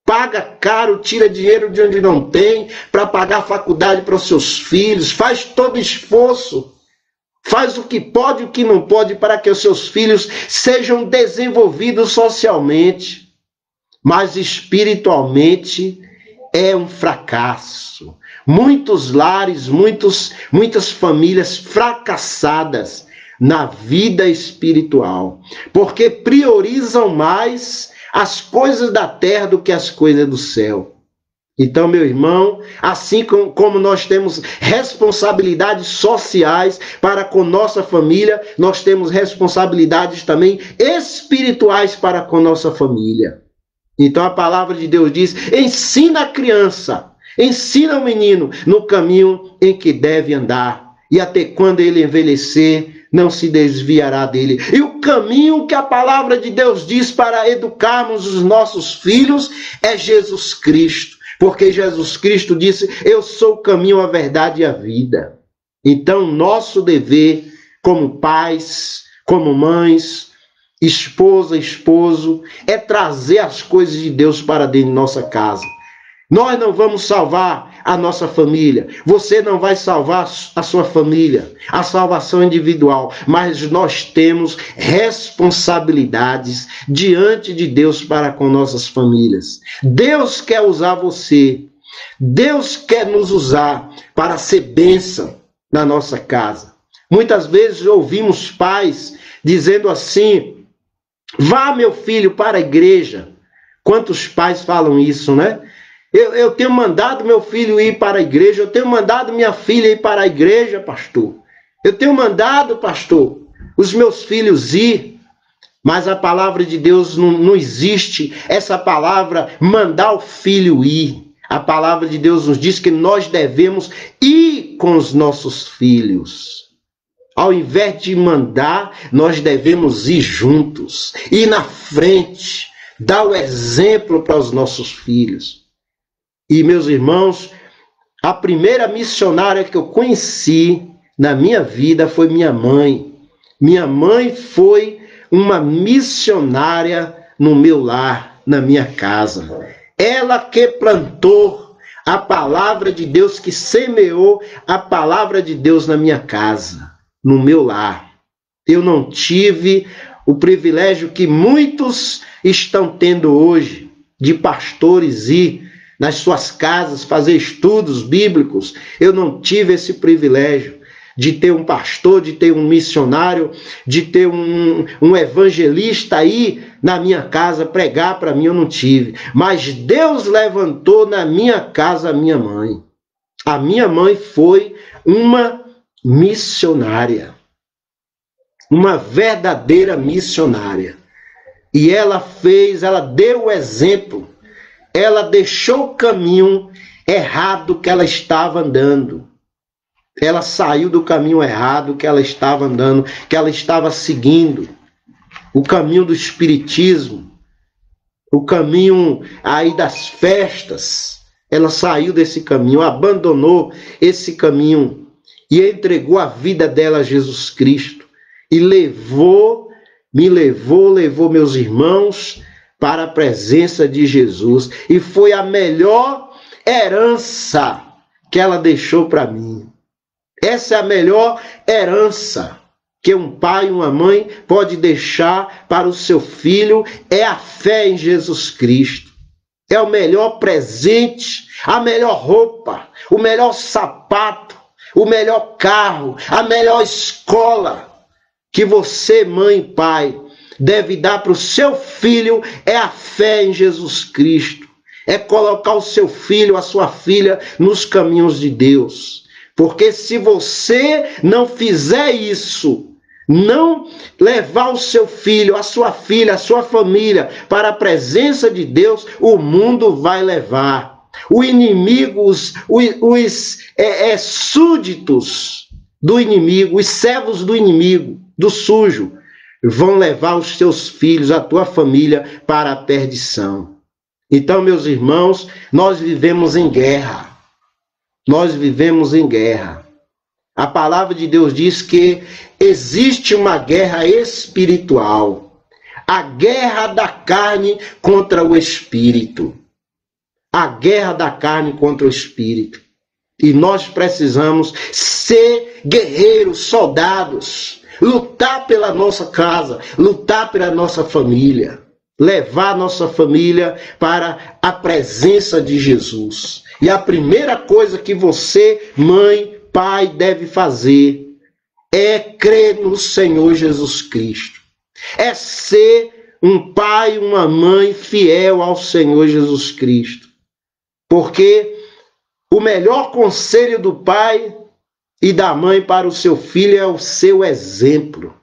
[SPEAKER 2] paga caro, tira dinheiro de onde não tem para pagar a faculdade para os seus filhos, faz todo esforço, faz o que pode e o que não pode para que os seus filhos sejam desenvolvidos socialmente, mas espiritualmente é um fracasso. Muitos lares, muitas famílias fracassadas na vida espiritual, porque priorizam mais as coisas da terra do que as coisas do céu. Então, meu irmão, assim como nós temos responsabilidades sociais para com nossa família, nós temos responsabilidades também espirituais para com nossa família. Então a palavra de Deus diz: ensina a criança, ensina o menino no caminho em que deve andar, e até quando ele envelhecer, não se desviará dele. E o caminho que a palavra de Deus diz para educarmos os nossos filhos é Jesus Cristo, porque Jesus Cristo disse: eu sou o caminho, a verdade e a vida. Então nosso dever como pais, como mães, esposa, esposo, é trazer as coisas de Deus para dentro de nossa casa. Nós não vamos salvar a nossa família, você não vai salvar a sua família, a salvação individual, mas nós temos responsabilidades diante de Deus para com nossas famílias. Deus quer usar você, Deus quer nos usar para ser bênção na nossa casa. Muitas vezes ouvimos pais dizendo assim: vá, meu filho, para a igreja. Quantos pais falam isso, né? Eu tenho mandado meu filho ir para a igreja, eu tenho mandado minha filha ir para a igreja, pastor. Eu tenho mandado, pastor, os meus filhos ir. Mas a palavra de Deus não existe essa palavra mandar o filho ir. A palavra de Deus nos diz que nós devemos ir com os nossos filhos. Ao invés de mandar, nós devemos ir juntos, ir na frente, dar o exemplo para os nossos filhos. E, meus irmãos, a primeira missionária que eu conheci na minha vida foi minha mãe. Minha mãe foi uma missionária no meu lar, na minha casa. Ela que plantou a palavra de Deus, que semeou a palavra de Deus na minha casa, no meu lar. Eu não tive o privilégio que muitos estão tendo hoje, de pastores ir nas suas casas fazer estudos bíblicos. Eu não tive esse privilégio de ter um pastor, de ter um missionário, de ter um evangelista aí na minha casa pregar para mim. Eu não tive. Mas Deus levantou na minha casa a minha mãe. A minha mãe foi uma missionária, uma verdadeira missionária. E ela deu o exemplo, ela deixou o caminho errado que ela estava andando. Ela saiu do caminho errado que ela estava andando, que ela estava seguindo. O caminho do espiritismo, o caminho aí das festas. Ela saiu desse caminho, abandonou esse caminho e entregou a vida dela a Jesus Cristo. E levou meus irmãos para a presença de Jesus. E foi a melhor herança que ela deixou para mim. Essa é a melhor herança que um pai e uma mãe pode deixar para o seu filho, é a fé em Jesus Cristo. É o melhor presente, a melhor roupa, o melhor sapato, o melhor carro, a melhor escola que você, mãe e pai, deve dar para o seu filho, é a fé em Jesus Cristo. É colocar o seu filho, a sua filha, nos caminhos de Deus. Porque se você não fizer isso, não levar o seu filho, a sua filha, a sua família para a presença de Deus, o mundo vai levar. O inimigo, os súditos do inimigo, os servos do inimigo, do sujo, vão levar os seus filhos, a tua família, para a perdição. Então, meus irmãos, nós vivemos em guerra. Nós vivemos em guerra. A palavra de Deus diz que existe uma guerra espiritual. A guerra da carne contra o espírito. A guerra da carne contra o espírito. E nós precisamos ser guerreiros, soldados. Lutar pela nossa casa, lutar pela nossa família. Levar nossa família para a presença de Jesus. E a primeira coisa que você, mãe, pai, deve fazer é crer no Senhor Jesus Cristo. É ser um pai, uma mãe fiel ao Senhor Jesus Cristo. Porque o melhor conselho do pai e da mãe para o seu filho é o seu exemplo.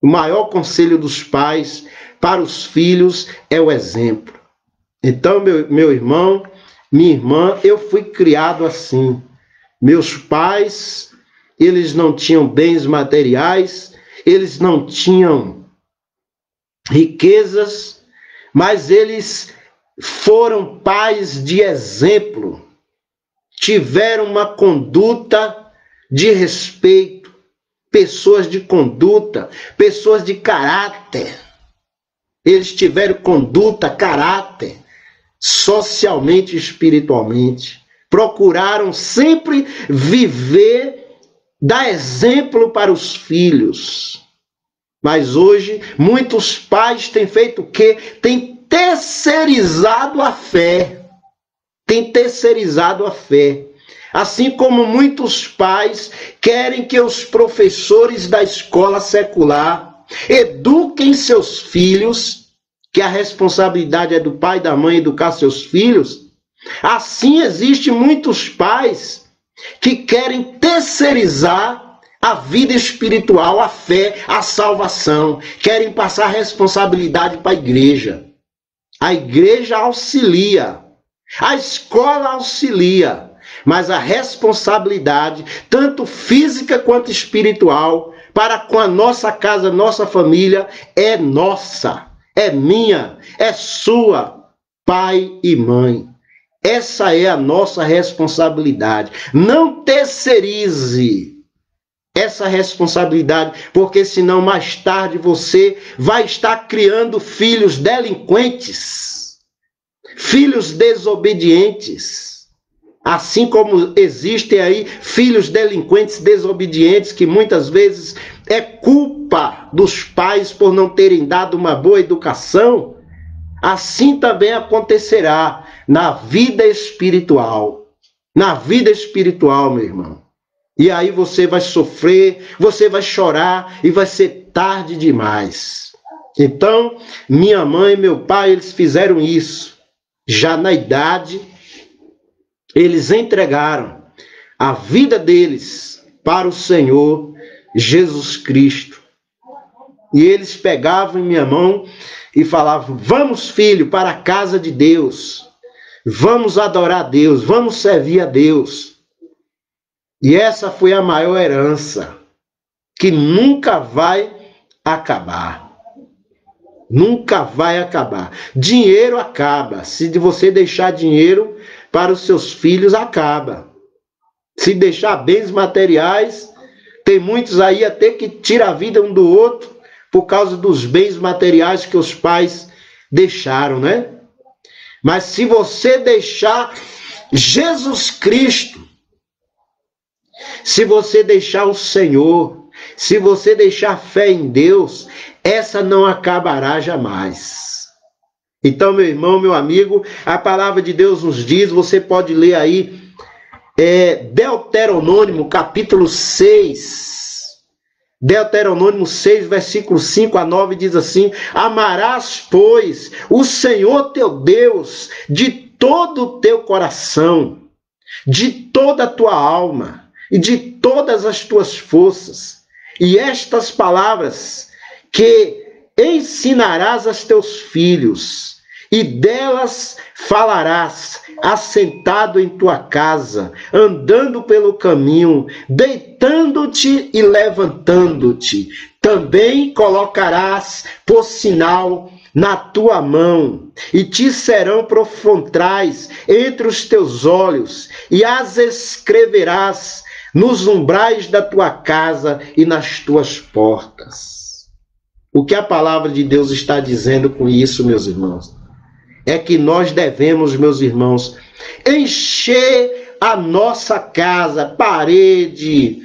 [SPEAKER 2] O maior conselho dos pais para os filhos é o exemplo. Então, meu irmão, minha irmã, eu fui criado assim. Meus pais, eles não tinham bens materiais, eles não tinham riquezas, mas eles foram pais de exemplo. Tiveram uma conduta de respeito, pessoas de conduta, pessoas de caráter. Eles tiveram conduta, caráter, socialmente e espiritualmente. Procuraram sempre viver, dar exemplo para os filhos. Mas hoje, muitos pais têm feito o quê? Têm terceirizado a fé. Têm terceirizado a fé. Assim como muitos pais querem que os professores da escola secular eduquem seus filhos, que a responsabilidade é do pai e da mãe educar seus filhos. Assim existem muitos pais que querem terceirizar a vida espiritual, a fé, a salvação. Querem passar a responsabilidade para a igreja. A igreja auxilia, A escola auxilia, mas a responsabilidade, tanto física quanto espiritual, para com a nossa casa, nossa família, é nossa, é minha, é sua, pai e mãe. Essa é a nossa responsabilidade. Não terceirize essa responsabilidade, porque senão mais tarde você vai estar criando filhos delinquentes, filhos desobedientes. Assim como existem aí filhos delinquentes, desobedientes, que muitas vezes é culpa dos pais por não terem dado uma boa educação, assim também acontecerá na vida espiritual. Na vida espiritual, meu irmão. E aí você vai sofrer, você vai chorar e vai ser tarde demais. Então, minha mãe e meu pai, eles fizeram isso. Já na idade, eles entregaram a vida deles para o Senhor Jesus Cristo. E eles pegavam em minha mão e falavam: vamos, filho, para a casa de Deus. Vamos adorar a Deus, vamos servir a Deus. E essa foi a maior herança, que nunca vai acabar. Nunca vai acabar. Dinheiro acaba. Se você deixar dinheiro para os seus filhos, acaba. Se deixar bens materiais, tem muitos aí até que tiram a vida um do outro por causa dos bens materiais que os pais deixaram, né? Mas se você deixar Jesus Cristo, se você deixar o Senhor, se você deixar fé em Deus, essa não acabará jamais. Então, meu irmão, meu amigo, a palavra de Deus nos diz, você pode ler aí, Deuteronômio, capítulo 6. Deuteronômio 6, versículo 5 a 9, diz assim: amarás, pois, o Senhor teu Deus de todo o teu coração, de toda a tua alma e de todas as tuas forças. E estas palavras que ensinarás aos teus filhos, e delas falarás, assentado em tua casa, andando pelo caminho, deitando-te e levantando-te. Também colocarás por sinal na tua mão, e te serão por frontais entre os teus olhos, e as escreverás nos umbrais da tua casa e nas tuas portas. O que a palavra de Deus está dizendo com isso, meus irmãos? É que nós devemos, meus irmãos, encher a nossa casa, parede,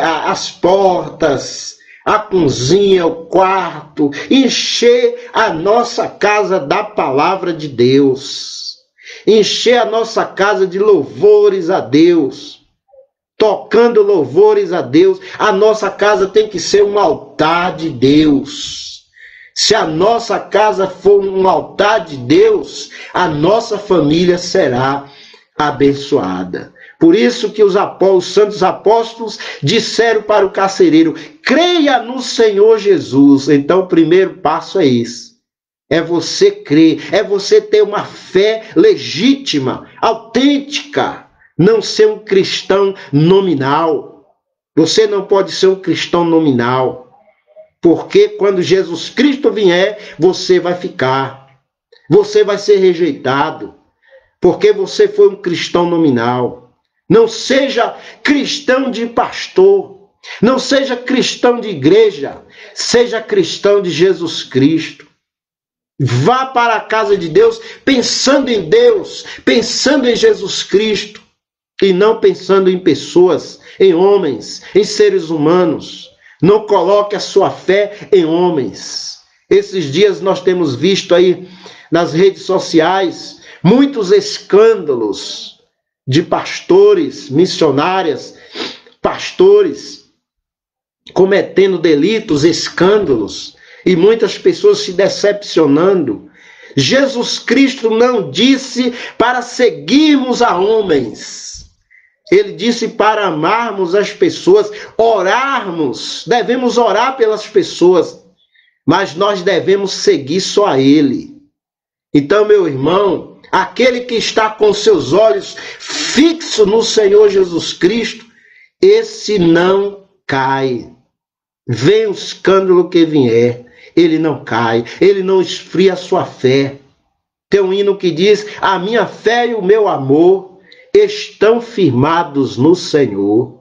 [SPEAKER 2] as portas, a cozinha, o quarto, encher a nossa casa da palavra de Deus, encher a nossa casa de louvores a Deus, tocando louvores a Deus. A nossa casa tem que ser um altar de Deus. Se a nossa casa for um altar de Deus, a nossa família será abençoada. Por isso que os santos apóstolos disseram para o carcereiro: creia no Senhor Jesus. Então o primeiro passo é esse. É você crer, é você ter uma fé legítima, autêntica. Não ser um cristão nominal. Você não pode ser um cristão nominal. Porque quando Jesus Cristo vier, você vai ficar. Você vai ser rejeitado. Porque você foi um cristão nominal. Não seja cristão de pastor. Não seja cristão de igreja. Seja cristão de Jesus Cristo. Vá para a casa de Deus pensando em Deus, pensando em Jesus Cristo. E não pensando em pessoas, em homens, em seres humanos. Não coloque a sua fé em homens. Esses dias nós temos visto aí nas redes sociais muitos escândalos de pastores, missionárias, pastores cometendo delitos, escândalos, e muitas pessoas se decepcionando. Jesus Cristo não disse para seguirmos a homens. Ele disse para amarmos as pessoas, orarmos, devemos orar pelas pessoas, mas nós devemos seguir só a Ele. Então, meu irmão, aquele que está com seus olhos fixos no Senhor Jesus Cristo, esse não cai. Vem o escândalo que vier, ele não cai, ele não esfria a sua fé. Tem um hino que diz: a minha fé e o meu amor estão firmados no Senhor.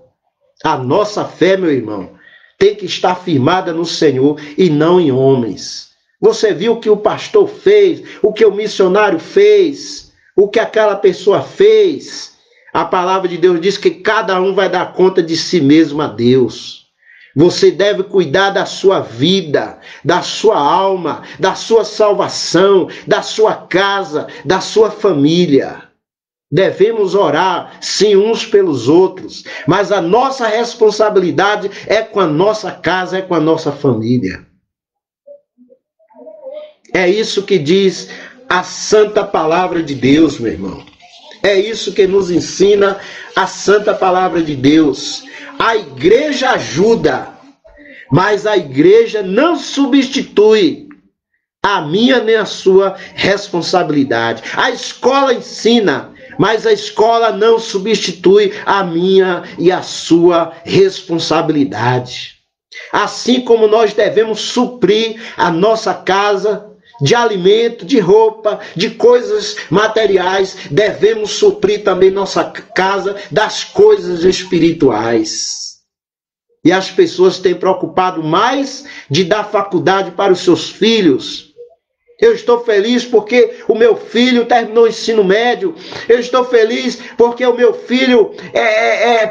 [SPEAKER 2] A nossa fé, meu irmão, tem que estar firmada no Senhor e não em homens. Você viu o que o pastor fez, o que o missionário fez, o que aquela pessoa fez. A palavra de Deus diz que cada um vai dar conta de si mesmo a Deus. Você deve cuidar da sua vida, da sua alma, da sua salvação, da sua casa, da sua família. Devemos orar, sim, uns pelos outros, mas a nossa responsabilidade é com a nossa casa, é com a nossa família. É isso que diz a santa palavra de Deus, meu irmão. É isso que nos ensina a santa palavra de Deus. A igreja ajuda, mas a igreja não substitui a minha nem a sua responsabilidade. A escola ensina, mas a escola não substitui a minha e a sua responsabilidade. Assim como nós devemos suprir a nossa casa de alimento, de roupa, de coisas materiais, devemos suprir também nossa casa das coisas espirituais. E as pessoas têm preocupado mais de dar faculdade para os seus filhos. Eu estou feliz porque o meu filho terminou o ensino médio. Eu estou feliz porque o meu filho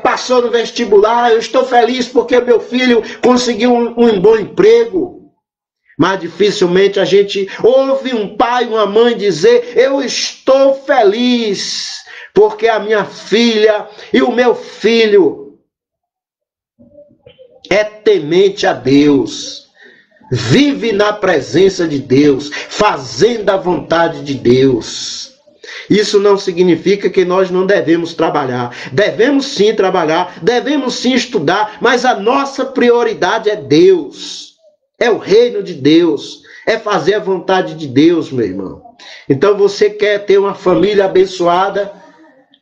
[SPEAKER 2] passou no vestibular. Eu estou feliz porque o meu filho conseguiu um bom emprego. Mas dificilmente a gente ouve um pai, uma mãe dizer: eu estou feliz porque a minha filha e o meu filho é temente a Deus, vive na presença de Deus, fazendo a vontade de Deus. Isso não significa que nós não devemos trabalhar. Devemos sim trabalhar, devemos sim estudar, mas a nossa prioridade é Deus. É o reino de Deus, é fazer a vontade de Deus, meu irmão. Então você quer ter uma família abençoada,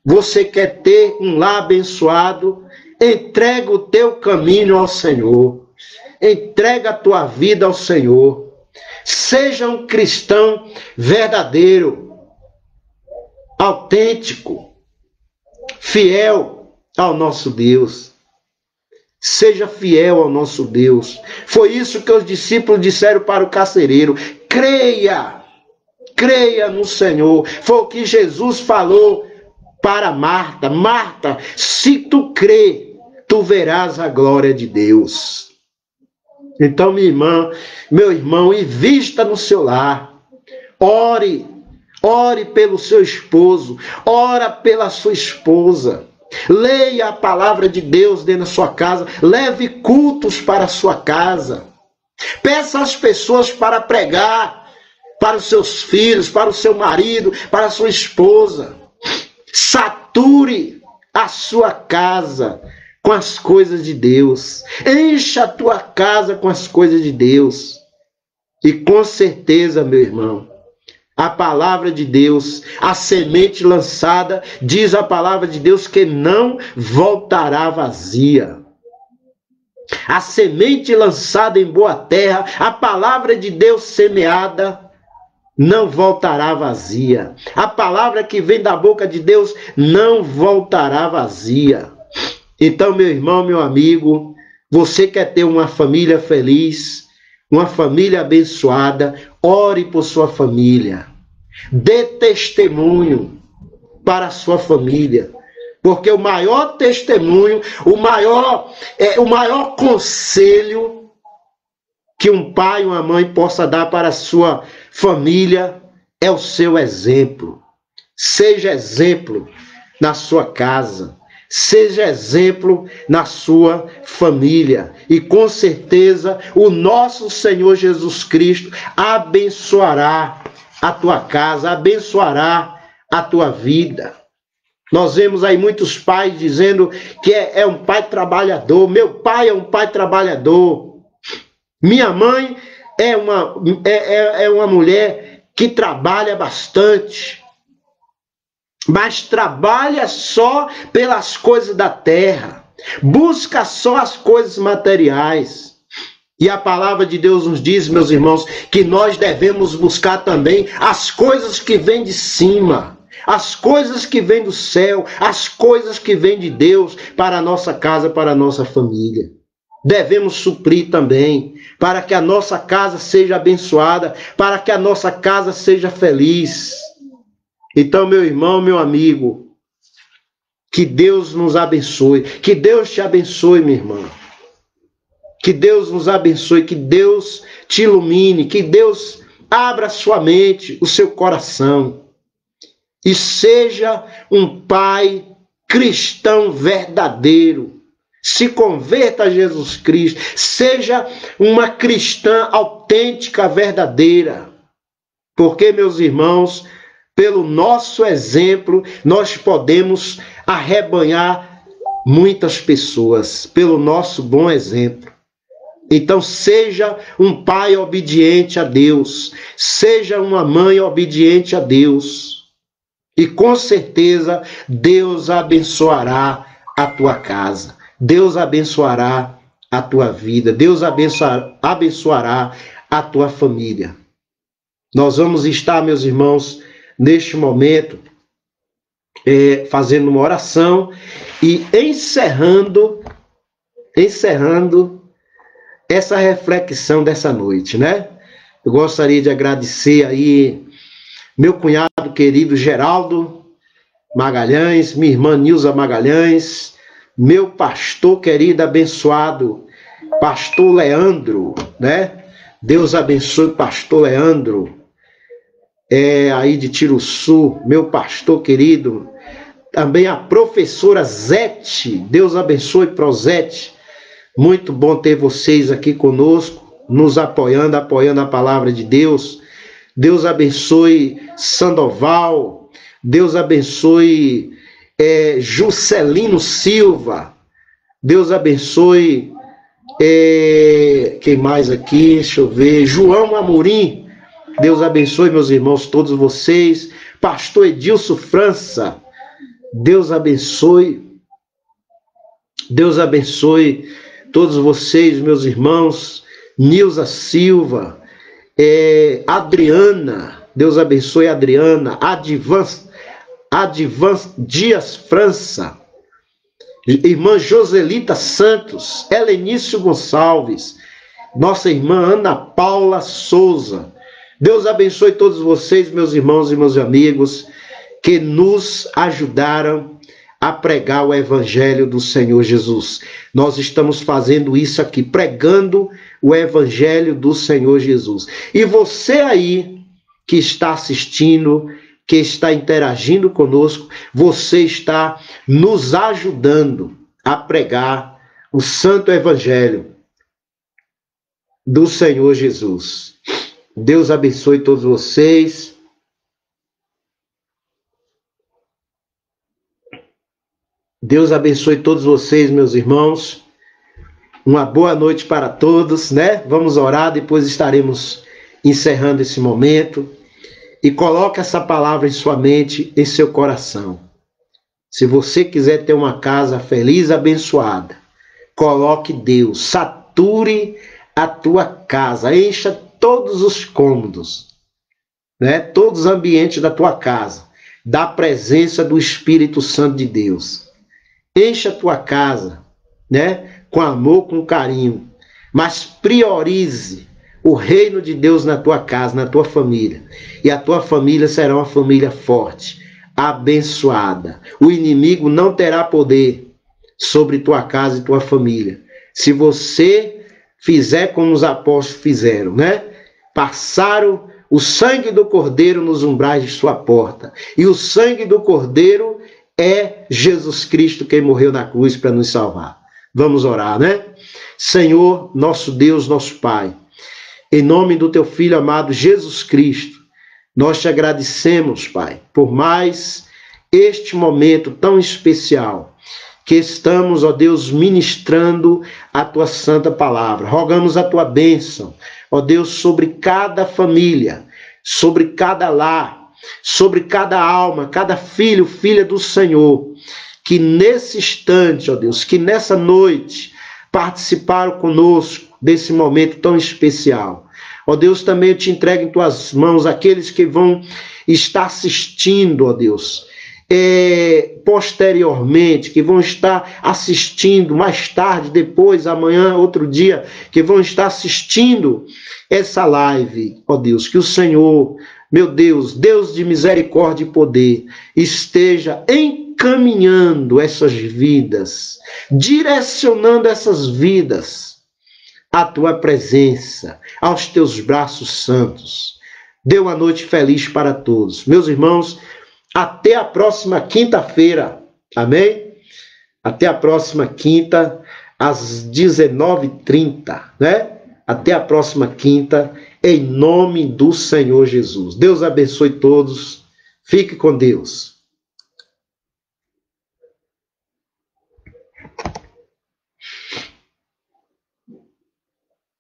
[SPEAKER 2] você quer ter um lar abençoado, entrega o teu caminho ao Senhor, entrega a tua vida ao Senhor. Seja um cristão verdadeiro, autêntico, fiel ao nosso Deus. Seja fiel ao nosso Deus. Foi isso que os discípulos disseram para o carcereiro: creia, creia no Senhor. Foi o que Jesus falou para Marta: Marta, se tu crê, tu verás a glória de Deus. Então, minha irmã, meu irmão, invista no seu lar. Ore, ore pelo seu esposo, ora pela sua esposa. Leia a palavra de Deus dentro da sua casa. Leve cultos para a sua casa. Peça às pessoas para pregar para os seus filhos, para o seu marido, para a sua esposa. Sature a sua casa com as coisas de Deus. Encha a tua casa com as coisas de Deus. E com certeza, meu irmão, a palavra de Deus, a semente lançada, diz a palavra de Deus que não voltará vazia. A semente lançada em boa terra, a palavra de Deus semeada, não voltará vazia. A palavra que vem da boca de Deus não voltará vazia. Então, meu irmão, meu amigo, você quer ter uma família feliz, uma família abençoada, ore por sua família. Dê testemunho para a sua família. Porque o maior testemunho, o maior conselho que um pai e uma mãe possa dar para a sua família é o seu exemplo. Seja exemplo na sua casa. Seja exemplo na sua família. E com certeza o nosso Senhor Jesus Cristo abençoará a tua casa, abençoará a tua vida. Nós vemos aí muitos pais dizendo que é um pai trabalhador. Meu pai é um pai trabalhador. Minha mãe é uma mulher que trabalha bastante. mas trabalha só pelas coisas da terra, busca só as coisas materiais. E a palavra de Deus nos diz, meus irmãos, que nós devemos buscar também as coisas que vêm de cima, as coisas que vêm do céu, as coisas que vêm de Deus para a nossa casa, para a nossa família. Devemos suprir também, para que a nossa casa seja abençoada, para que a nossa casa seja feliz. Então, meu irmão, meu amigo, que Deus nos abençoe, que Deus te abençoe, minha irmã. Que Deus nos abençoe, que Deus te ilumine, que Deus abra sua mente, o seu coração. E seja um pai cristão verdadeiro. Se converta a Jesus Cristo. Seja uma cristã autêntica, verdadeira. Porque, meus irmãos, pelo nosso exemplo, nós podemos arrebanhar muitas pessoas. Pelo nosso bom exemplo. Então, seja um pai obediente a Deus. Seja uma mãe obediente a Deus. E com certeza, Deus abençoará a tua casa. Deus abençoará a tua vida. Deus abençoará a tua família. Nós vamos estar, meus irmãos, neste momento, fazendo uma oração e encerrando essa reflexão dessa noite, né? Eu gostaria de agradecer aí meu cunhado querido Geraldo Magalhães, minha irmã Nilza Magalhães, meu pastor querido, abençoado, pastor Leandro, né? Deus abençoe o pastor Leandro, aí de Tiruçu, meu pastor querido. Também a professora Zete, Deus abençoe Prozete. Muito bom ter vocês aqui conosco, nos apoiando a palavra de Deus. Deus abençoe Sandoval, Deus abençoe Juscelino Silva, Deus abençoe, quem mais aqui, deixa eu ver, João Amorim, Deus abençoe meus irmãos, todos vocês, pastor Edilson França, Deus abençoe todos vocês, meus irmãos, Nilza Silva, Adriana, Deus abençoe Adriana, Advan Dias França, irmã Joselita Santos, Helenício Gonçalves, nossa irmã Ana Paula Souza. Deus abençoe todos vocês, meus irmãos e meus amigos, que nos ajudaram a pregar o Evangelho do Senhor Jesus. Nós estamos fazendo isso aqui, pregando o Evangelho do Senhor Jesus. E você aí que está assistindo, que está interagindo conosco, você está nos ajudando a pregar o Santo Evangelho do Senhor Jesus. Deus abençoe todos vocês. Deus abençoe todos vocês, meus irmãos. Uma boa noite para todos, né? Vamos orar, depois estaremos encerrando esse momento. E coloque essa palavra em sua mente, em seu coração. Se você quiser ter uma casa feliz, abençoada, coloque Deus, sature a tua casa, encha todos os cômodos, né? Todos os ambientes da tua casa, da presença do Espírito Santo de Deus. Encha a tua casa, né? Com amor, com carinho, mas priorize o reino de Deus na tua casa, na tua família. E a tua família será uma família forte, abençoada. O inimigo não terá poder sobre tua casa e tua família. Se você fizer como os apóstolos fizeram, né? Passaram o sangue do Cordeiro nos umbrais de sua porta. E o sangue do Cordeiro é Jesus Cristo, quem morreu na cruz para nos salvar. Vamos orar, né? Senhor, nosso Deus, nosso Pai, em nome do teu Filho amado Jesus Cristo, nós te agradecemos, Pai, por mais este momento tão especial que estamos, ó Deus, ministrando a tua santa palavra. Rogamos a tua bênção, ó Deus, sobre cada família, sobre cada lar, sobre cada alma, cada filho, filha do Senhor, que nesse instante, ó Deus, que nessa noite participaram conosco desse momento tão especial. Ó Deus, também eu te entrego em tuas mãos aqueles que vão estar assistindo, ó Deus, posteriormente, que vão estar assistindo mais tarde, depois, amanhã, outro dia, que vão estar assistindo essa live, ó Deus, que o Senhor, meu Deus, Deus de misericórdia e poder, esteja encaminhando essas vidas, direcionando essas vidas à tua presença, aos teus braços santos. Dê uma noite feliz para todos. Meus irmãos, até a próxima quinta-feira, amém? Até a próxima quinta, às 19h30, né? Até a próxima quinta, em nome do Senhor Jesus. Deus abençoe todos. Fique com Deus.